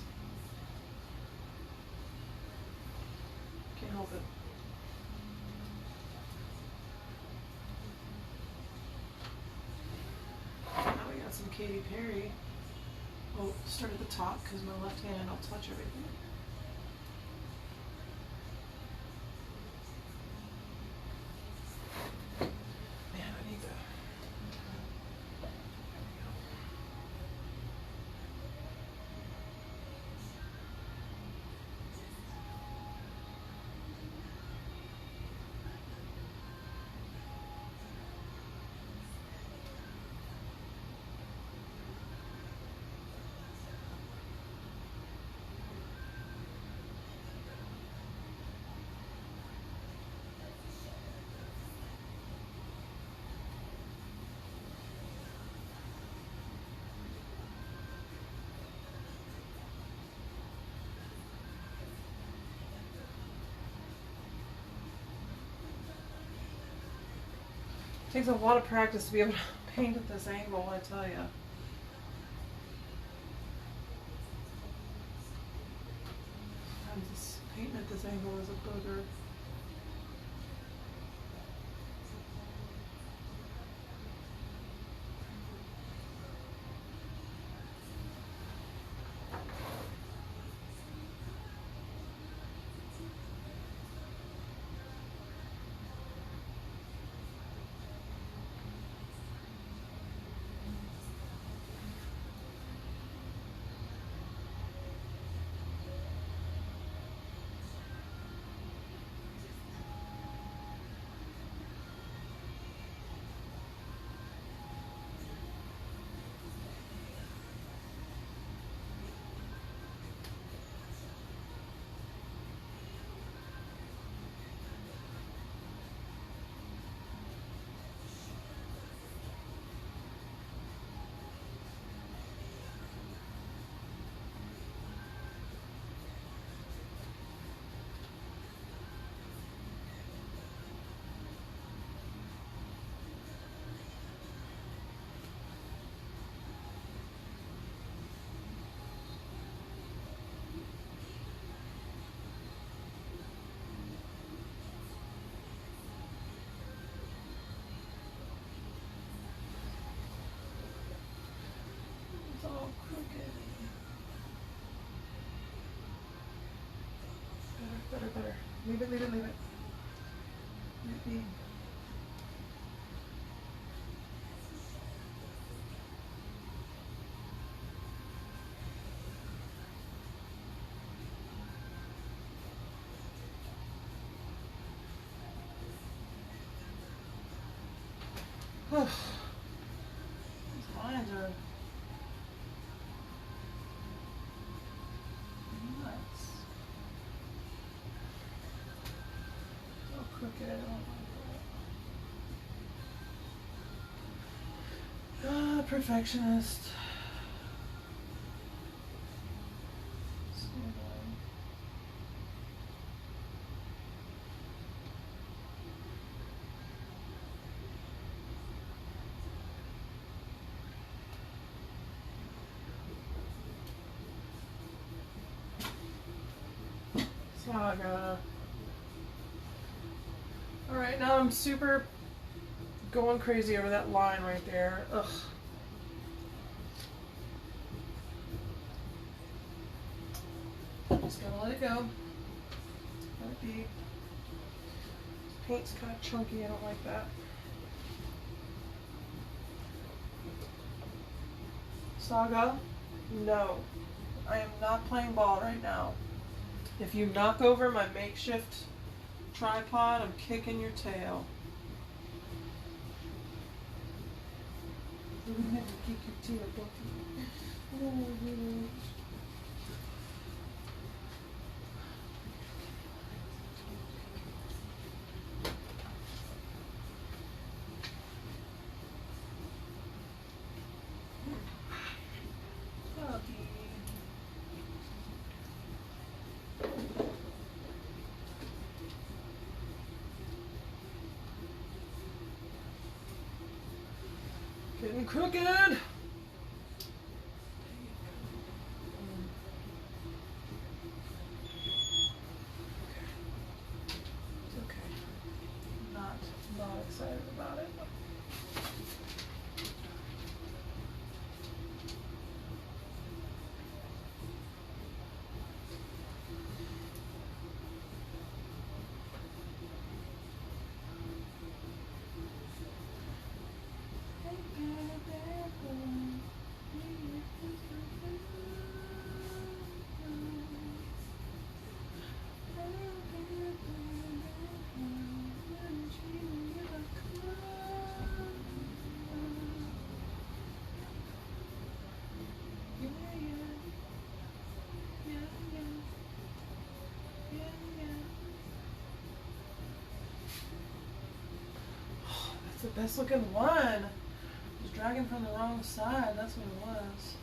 Can't help it. Now we got some Katy Perry. Oh, start at the top because my left hand I'll touch everything. Man, I need to. Takes a lot of practice to be able to paint at this angle, I tell you. Sometimes painting at this angle is a booger. It's all crooked. Better. Leave it. Leave it be. These lines are don't like that. Perfectionist. Saga. Alright, now I'm super going crazy over that line right there. Ugh. Just gotta let it go. Let it be. Paint's kind of chunky, I don't like that. Saga, no. I am not playing ball right now. If you knock over my makeshift tripod, I'm kicking your tail. Kick your tail, Buffy. Getting crooked. It's okay. Not excited about it. The best looking one. I was dragging from the wrong side, that's what it was.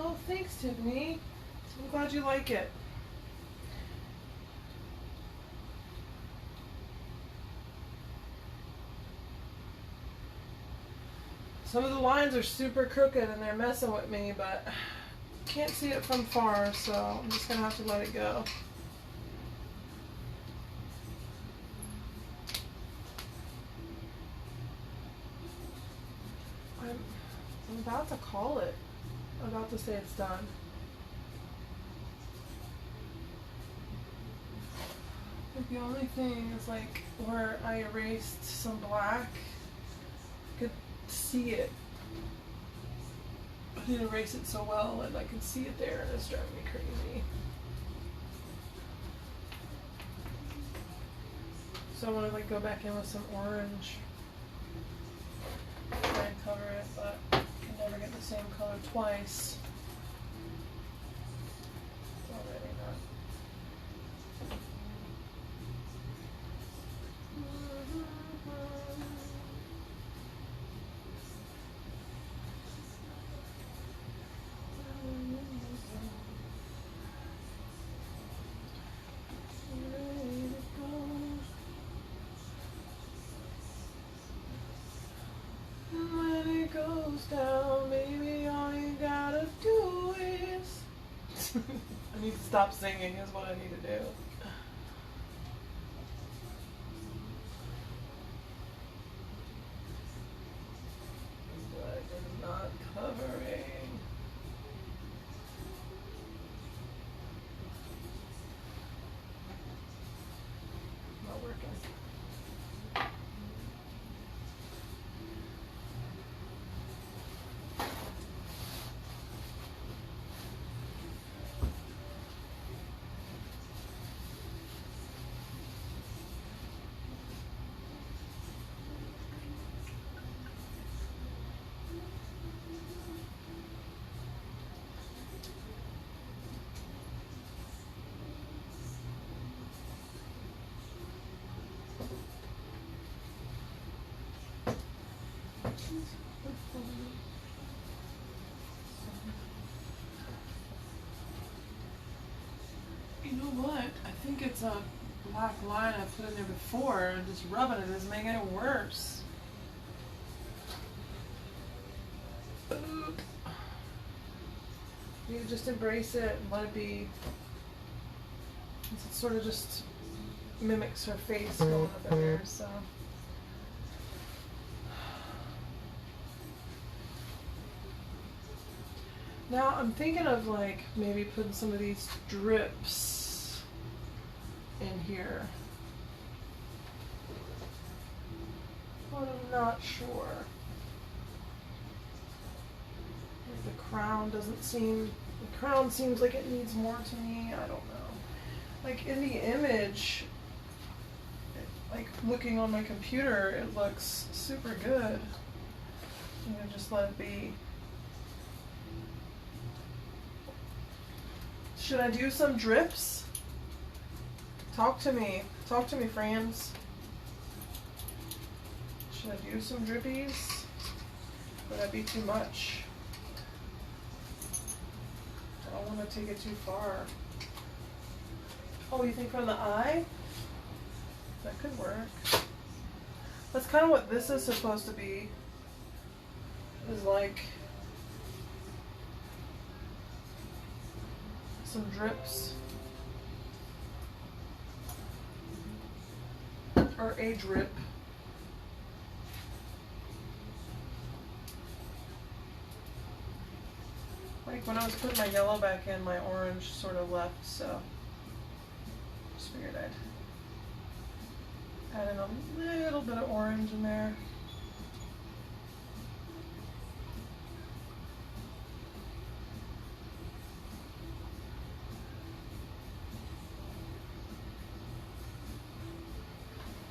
Oh, thanks, Tiffany. I'm glad you like it. Some of the lines are super crooked and they're messing with me, but can't see it from far, so I'm just gonna have to let it go. I'm about to call it. I'm about to say it's done. The only thing is like where I erased some black, I could see it. I didn't erase it so well and I could see it there and it's driving me crazy. So I want to like go back in with some orange, try and cover it, but I can never get the same color twice. It's already not. Goes down, baby, all you gotta do is I need to stop singing is what I need to do. You know what? I think it's a black line I put in there before, and just rubbing it is making it worse. You just embrace it and let it be. It sort of just mimics her face going up in there, so. Now I'm thinking of like maybe putting some of these drips in here. But I'm not sure. Like the crown seems like it needs more to me. I don't know. Like in the image, like looking on my computer, it looks super good. I'm gonna just let it be. Should I do some drips? Talk to me, friends. Should I do some drippies? Would that be too much? I don't want to take it too far. Oh, you think from the eye? That could work. That's kind of what this is supposed to be. Is like some drips. Or a drip. Like when I was putting my yellow back in, my orange sort of left, so just figured I'd add in a little bit of orange in there.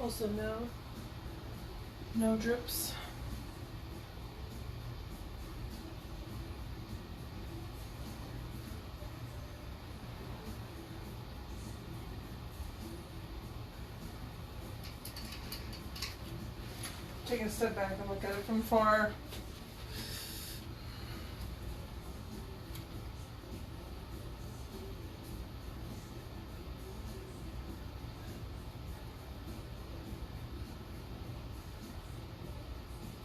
Also no drips. Take a step back and look at it from far.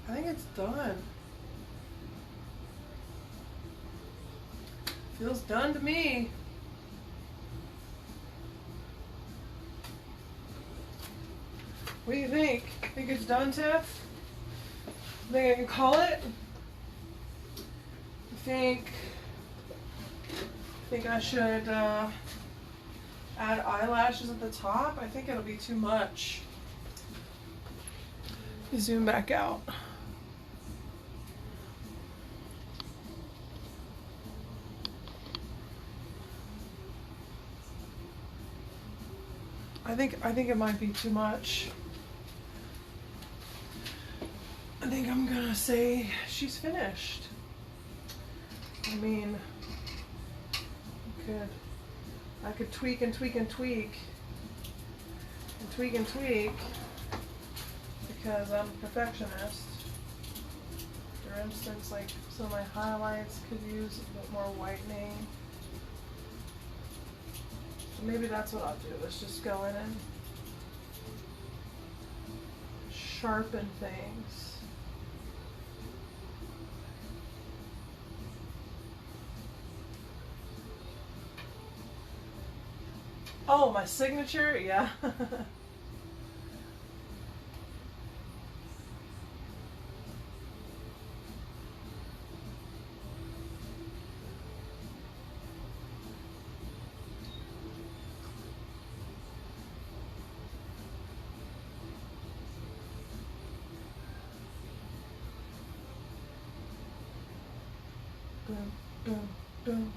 I think it's done. Feels done to me. What do you think? Think it's done, Tiff? Think I can call it? Think I should add eyelashes at the top? I think it'll be too much. Zoom back out. I think it might be too much. I think I'm gonna say she's finished. I mean, I could tweak and tweak and tweak and tweak and tweak because I'm a perfectionist. For instance, like some of my highlights could use a bit more whitening. So maybe that's what I'll do. Let's just go in and sharpen things. Oh, my signature? Yeah. Boom, boom, boom.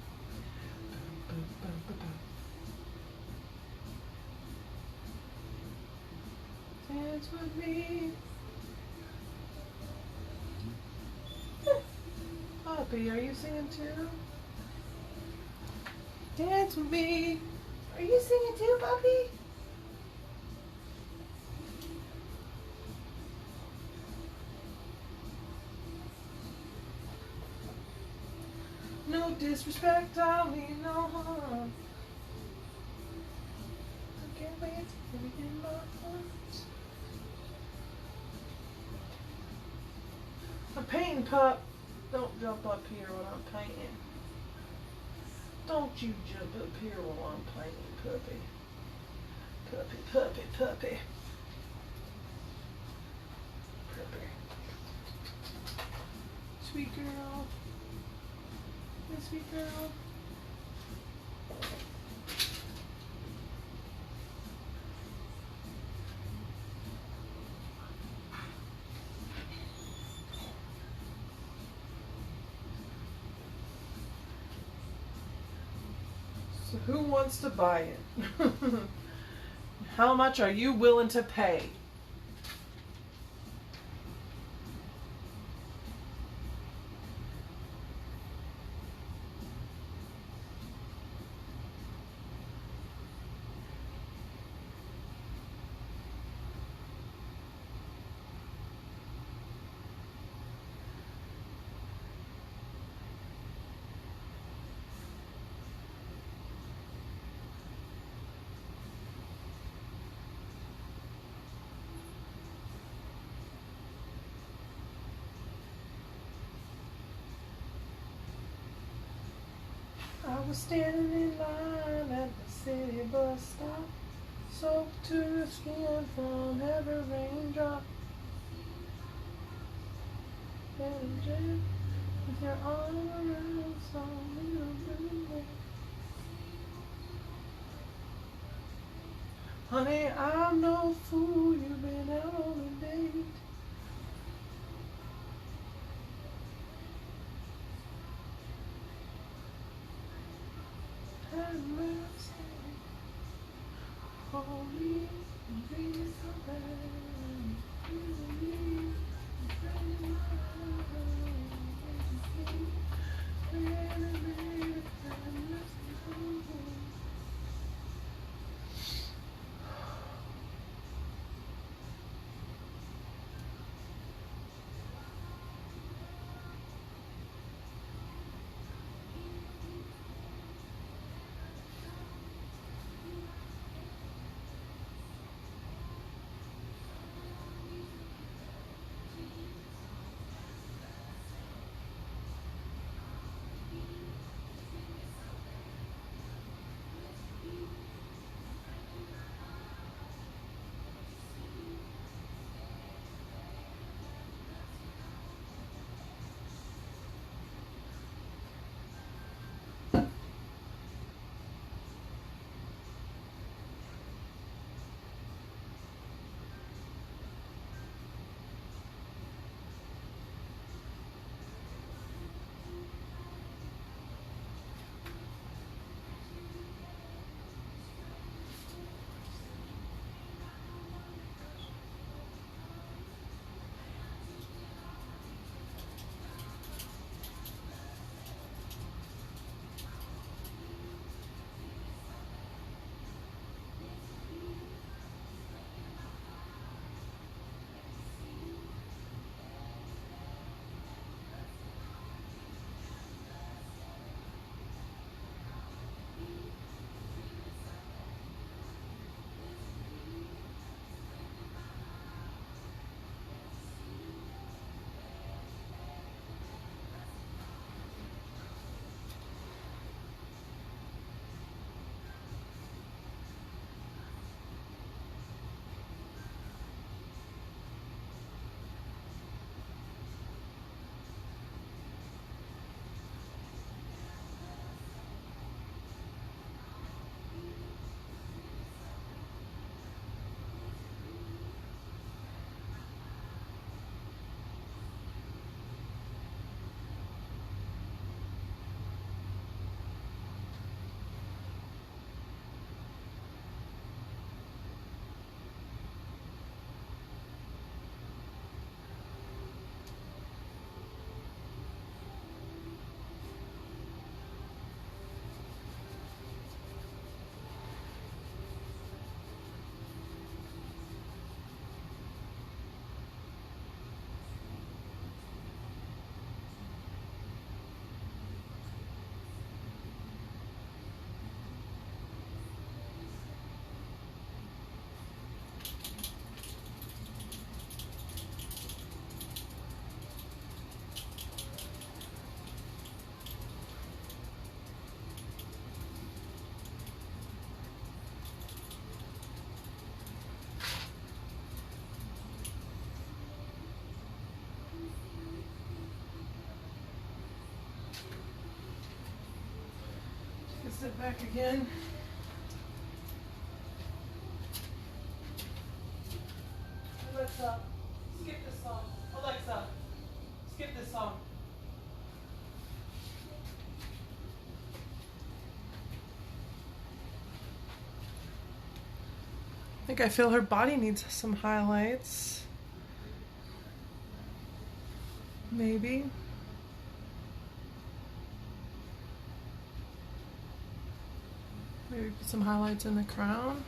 Dance with me. Poppy, are you singing too? Dance with me. Are you singing too, Poppy? disrespect, I don't mean no harm. I can't wait to be in my arms. I'm painting, pup. Don't jump up here when I'm painting. Don't you jump up here while I'm painting, puppy. Puppy, puppy, puppy. Puppy. Sweet girl. Hey, sweet girl. So who wants to buy it? How much are you willing to pay? I was standing in line at the city bus stop, soaked to the skin from every raindrop. And Jen, with your arm around some little blue. Honey, I'm no fool, you've been out on a date. Have mercy on me, be so bad. You and me, friend of Sit back again. Alexa, skip this song. Alexa, skip this song. I think I feel her body needs some highlights. Maybe. Maybe put some highlights in the crown.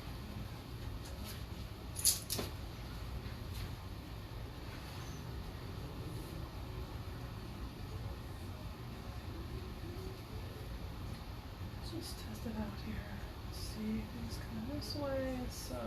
Just test it out here. See, things come this way, so.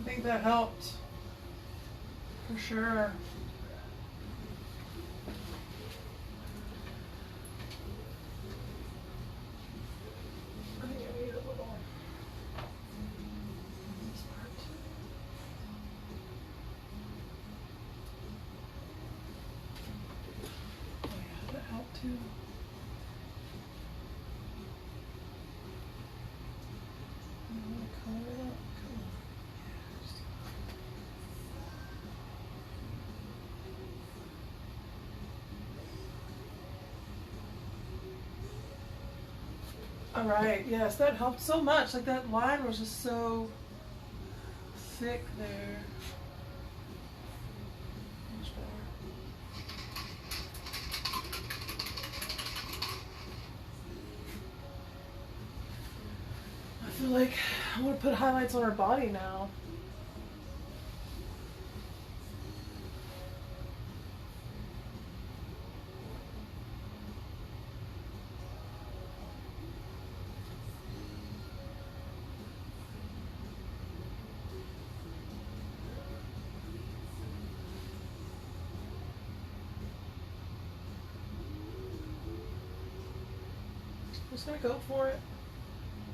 I think that helped, for sure. I think I need a little this part. Oh yeah, that helped too. I'm gonna color it up. Come on. All right, yes, that helped so much. Like that line was just so thick there. Much better. I feel like I want to put highlights on her body now. I'm just gonna go for it.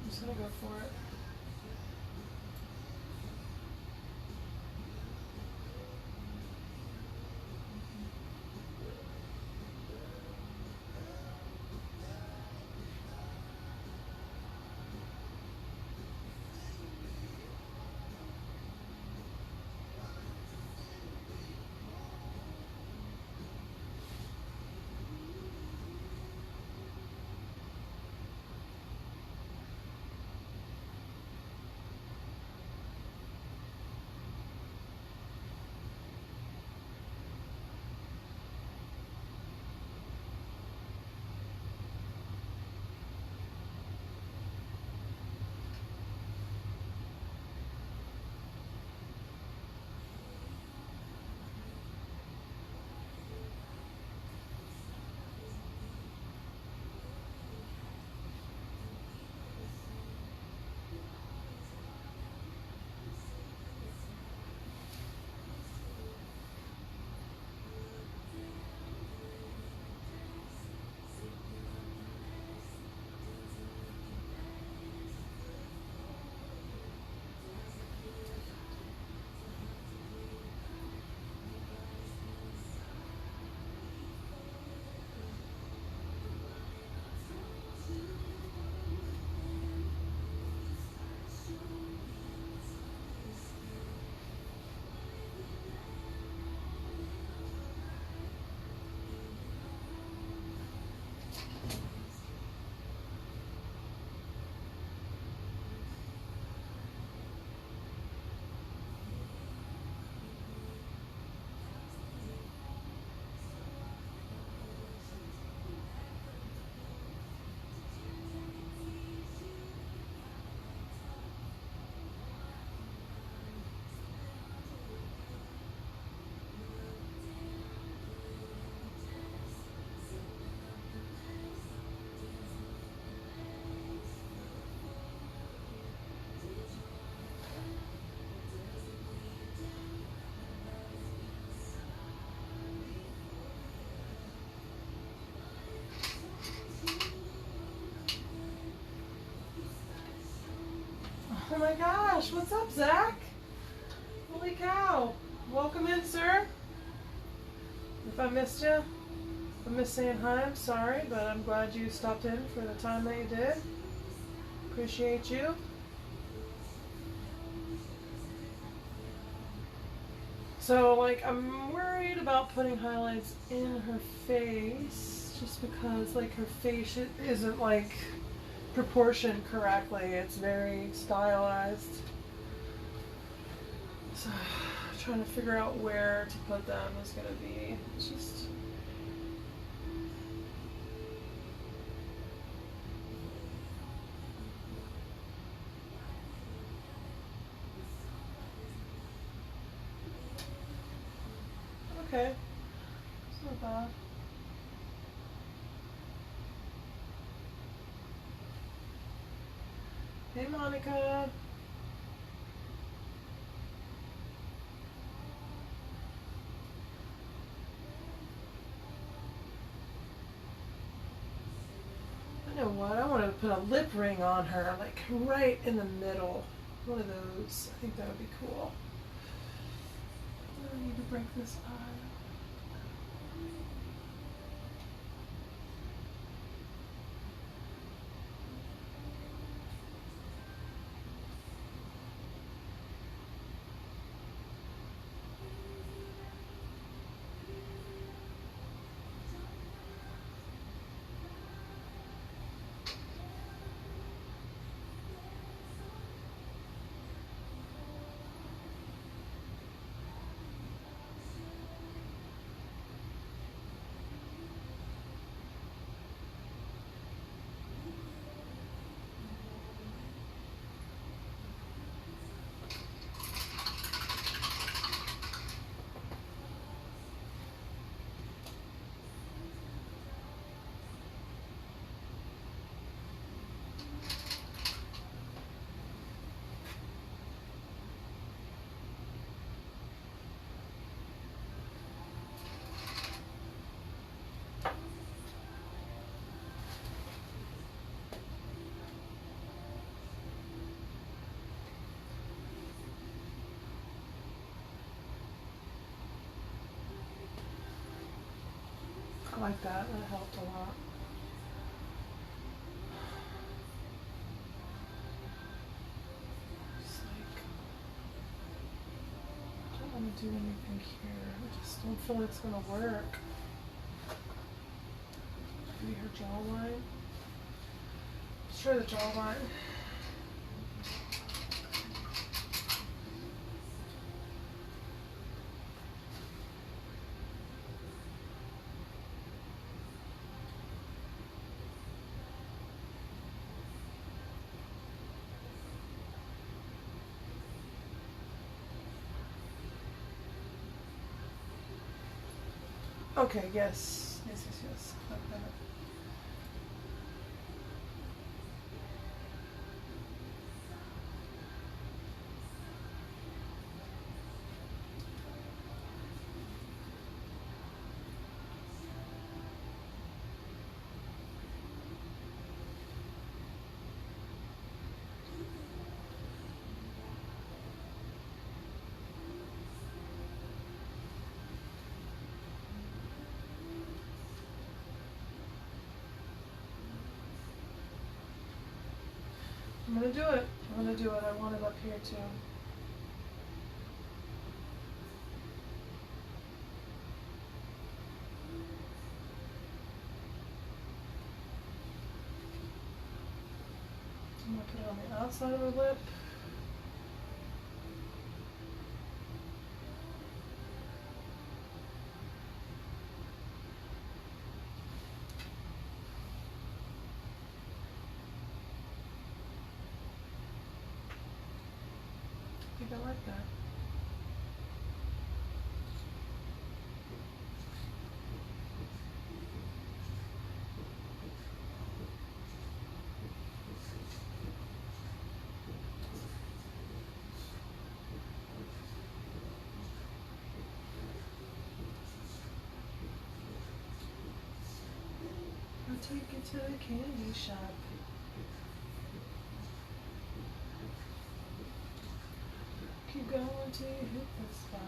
I'm just gonna go for it. Oh my gosh, what's up, Zach? Holy cow. Welcome in, sir. If I missed you, if I missed saying hi, I'm sorry, but I'm glad you stopped in for the time that you did. Appreciate you. So, like, I'm worried about putting highlights in her face just because, like, her face isn't, like, proportioned correctly. It's very stylized. So, trying to figure out where to put them is going to be just... Okay, it's not bad. Hey, Monica. I know what, I want to put a lip ring on her, like right in the middle. One of those. I think that would be cool. I need to break this eye. I like that. That helped a lot. Just like, I don't want to do anything here. I just don't feel it's going to work. Maybe her jawline. Let's try the jawline. Okay, yes. Yes. Like that. I'm gonna do it. I'm gonna do it. I want it up here too. I'm gonna put it on the outside of the lip. I think I like that. I'll take it to the candy shop. going to hit the spot.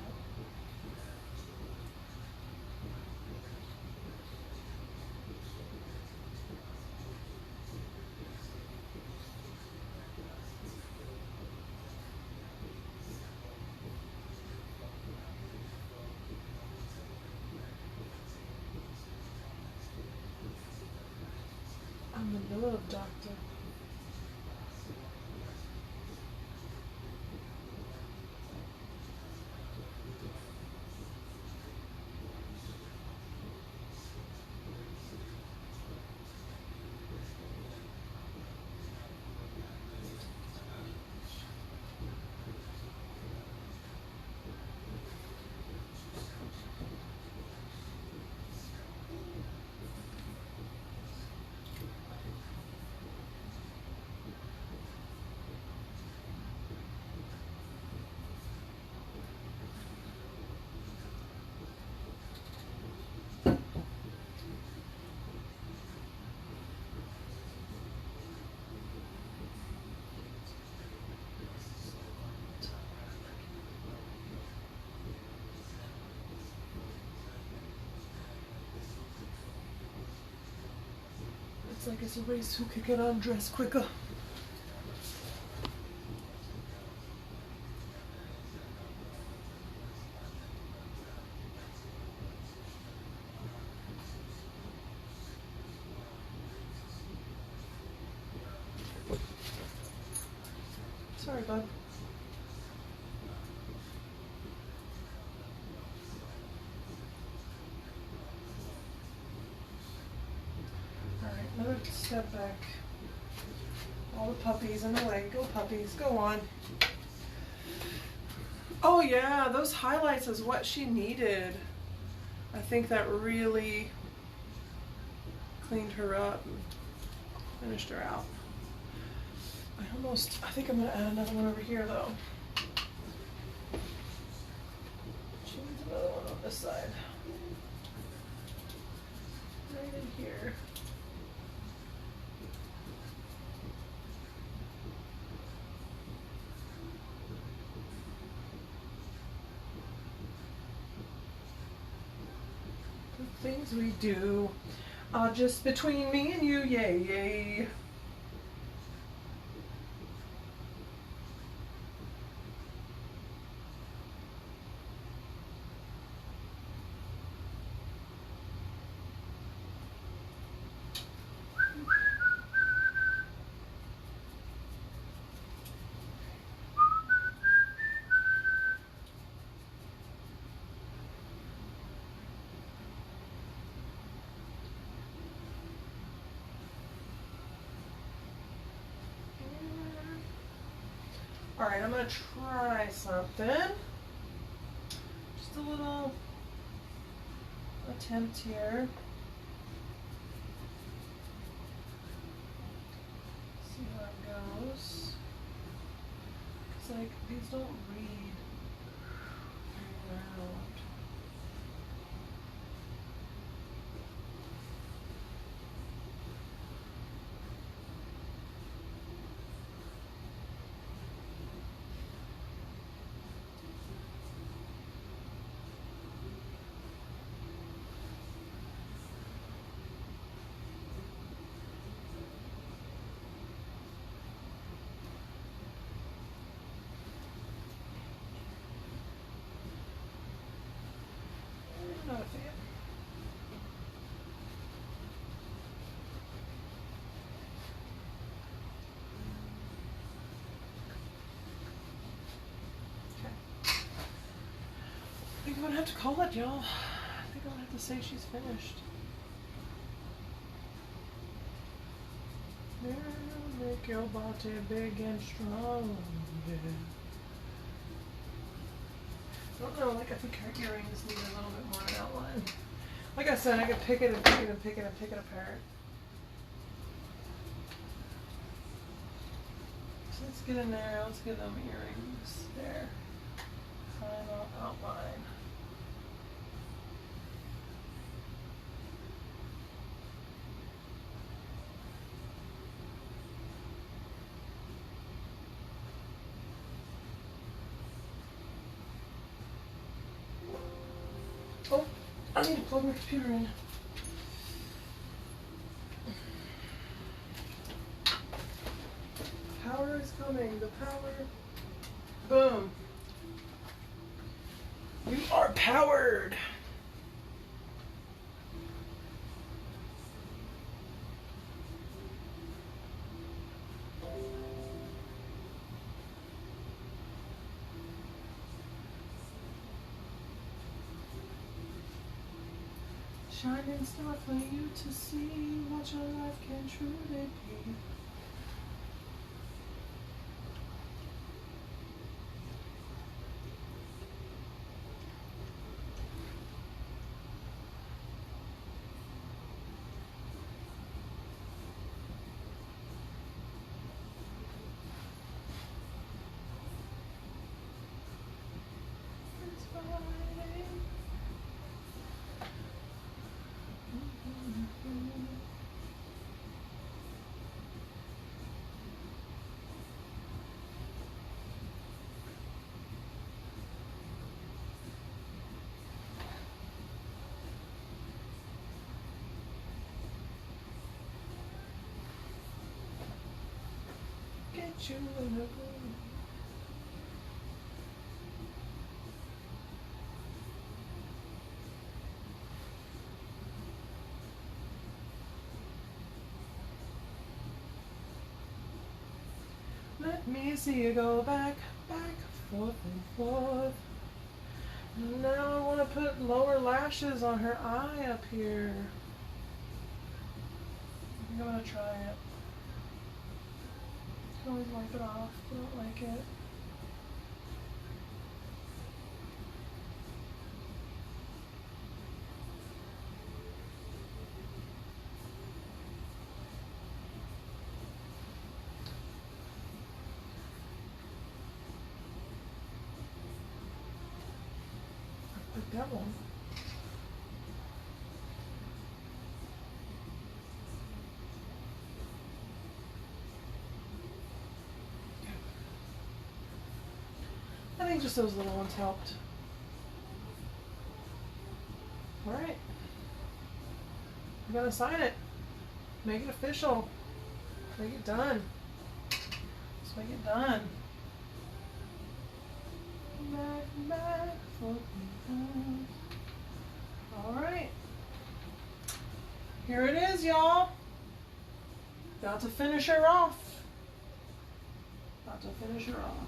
I'm in love, doctor. It's like it's a race who can get undressed quicker. Sorry, bud. Alright, another step back. All the puppies in the way. Go puppies, go on. Oh yeah, those highlights is what she needed. I think that really cleaned her up and finished her out. I think I'm gonna add another one over here though. She needs another one on this side. Right in here. The things we do are just between me and you, yay, yay. All right, I'm gonna try something. Just a little attempt here. See how it goes. It's like these don't read very well. Not a fan. Okay. I think I'm gonna have to call it, y'all. I think I'm gonna have to say she's finished. Yeah, make your body big and strong. Yeah. I don't know, like I think her earrings need a little bit more of an outline. Like I said, I could pick it and pick it and pick it and pick it apart. So let's get in there, let's get them earrings there. Final outline. Oh, I need to plug my computer in. Power is coming. The power. Boom. You are powered. Shining star for you to see what your life can truly be. It's Friday. Get you in a groove. Let me see you go back, forth and forth. And now I want to put lower lashes on her eye up here. I think I'm going to try it. You can always wipe it off if you don't like it. Like that one. I think just those little ones helped. All right. I'm gonna sign it. Make it official. Make it done. Let's make it done. Back, forth and forth. All right. Here it is, y'all. Got to finish her off. Got to finish her off.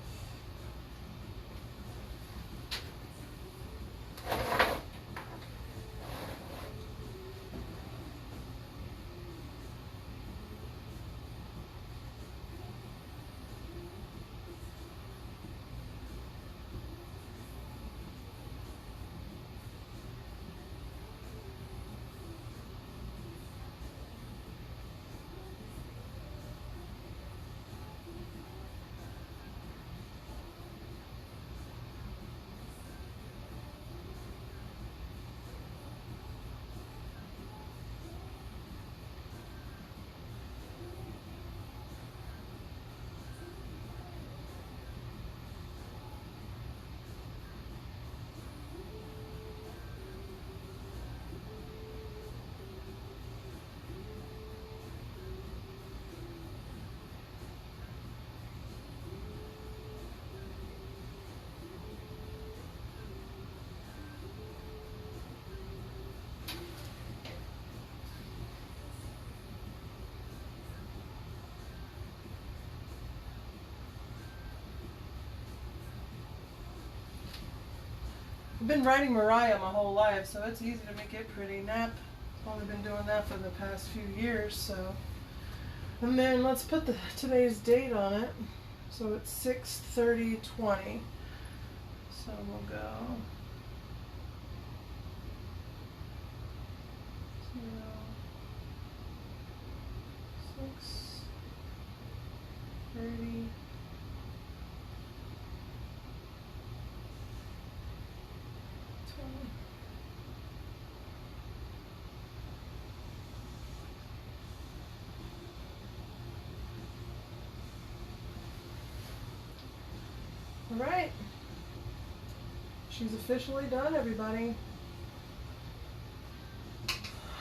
I've been writing Mariah my whole life, so it's easy to make it pretty. Nap, I've only been doing that for the past few years, so. And then let's put today's date on it. So it's 6/30/20. So we'll go 6/30. All right. She's officially done, everybody.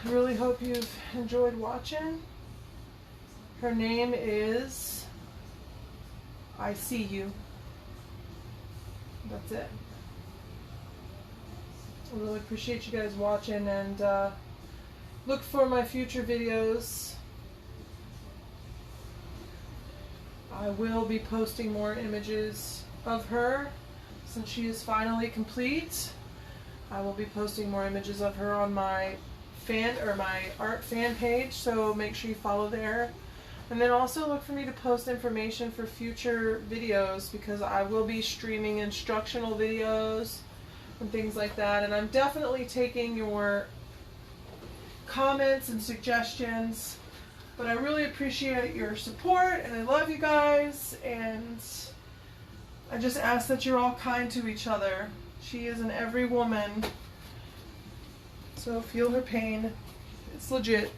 I really hope you've enjoyed watching. Her name is I See You. That's it. I really appreciate you guys watching, and look for my future videos. I will be posting more images of her since she is finally complete. I will be posting more images of her on my my art fan page, so make sure you follow there. And then also look for me to post information for future videos, because I will be streaming instructional videos and things like that. And I'm definitely taking your comments and suggestions. But I really appreciate your support, and I love you guys, and I just ask that you're all kind to each other. She is an every woman, so feel her pain. It's legit.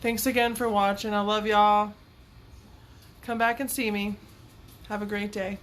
Thanks again for watching. I love y'all. Come back and see me. Have a great day.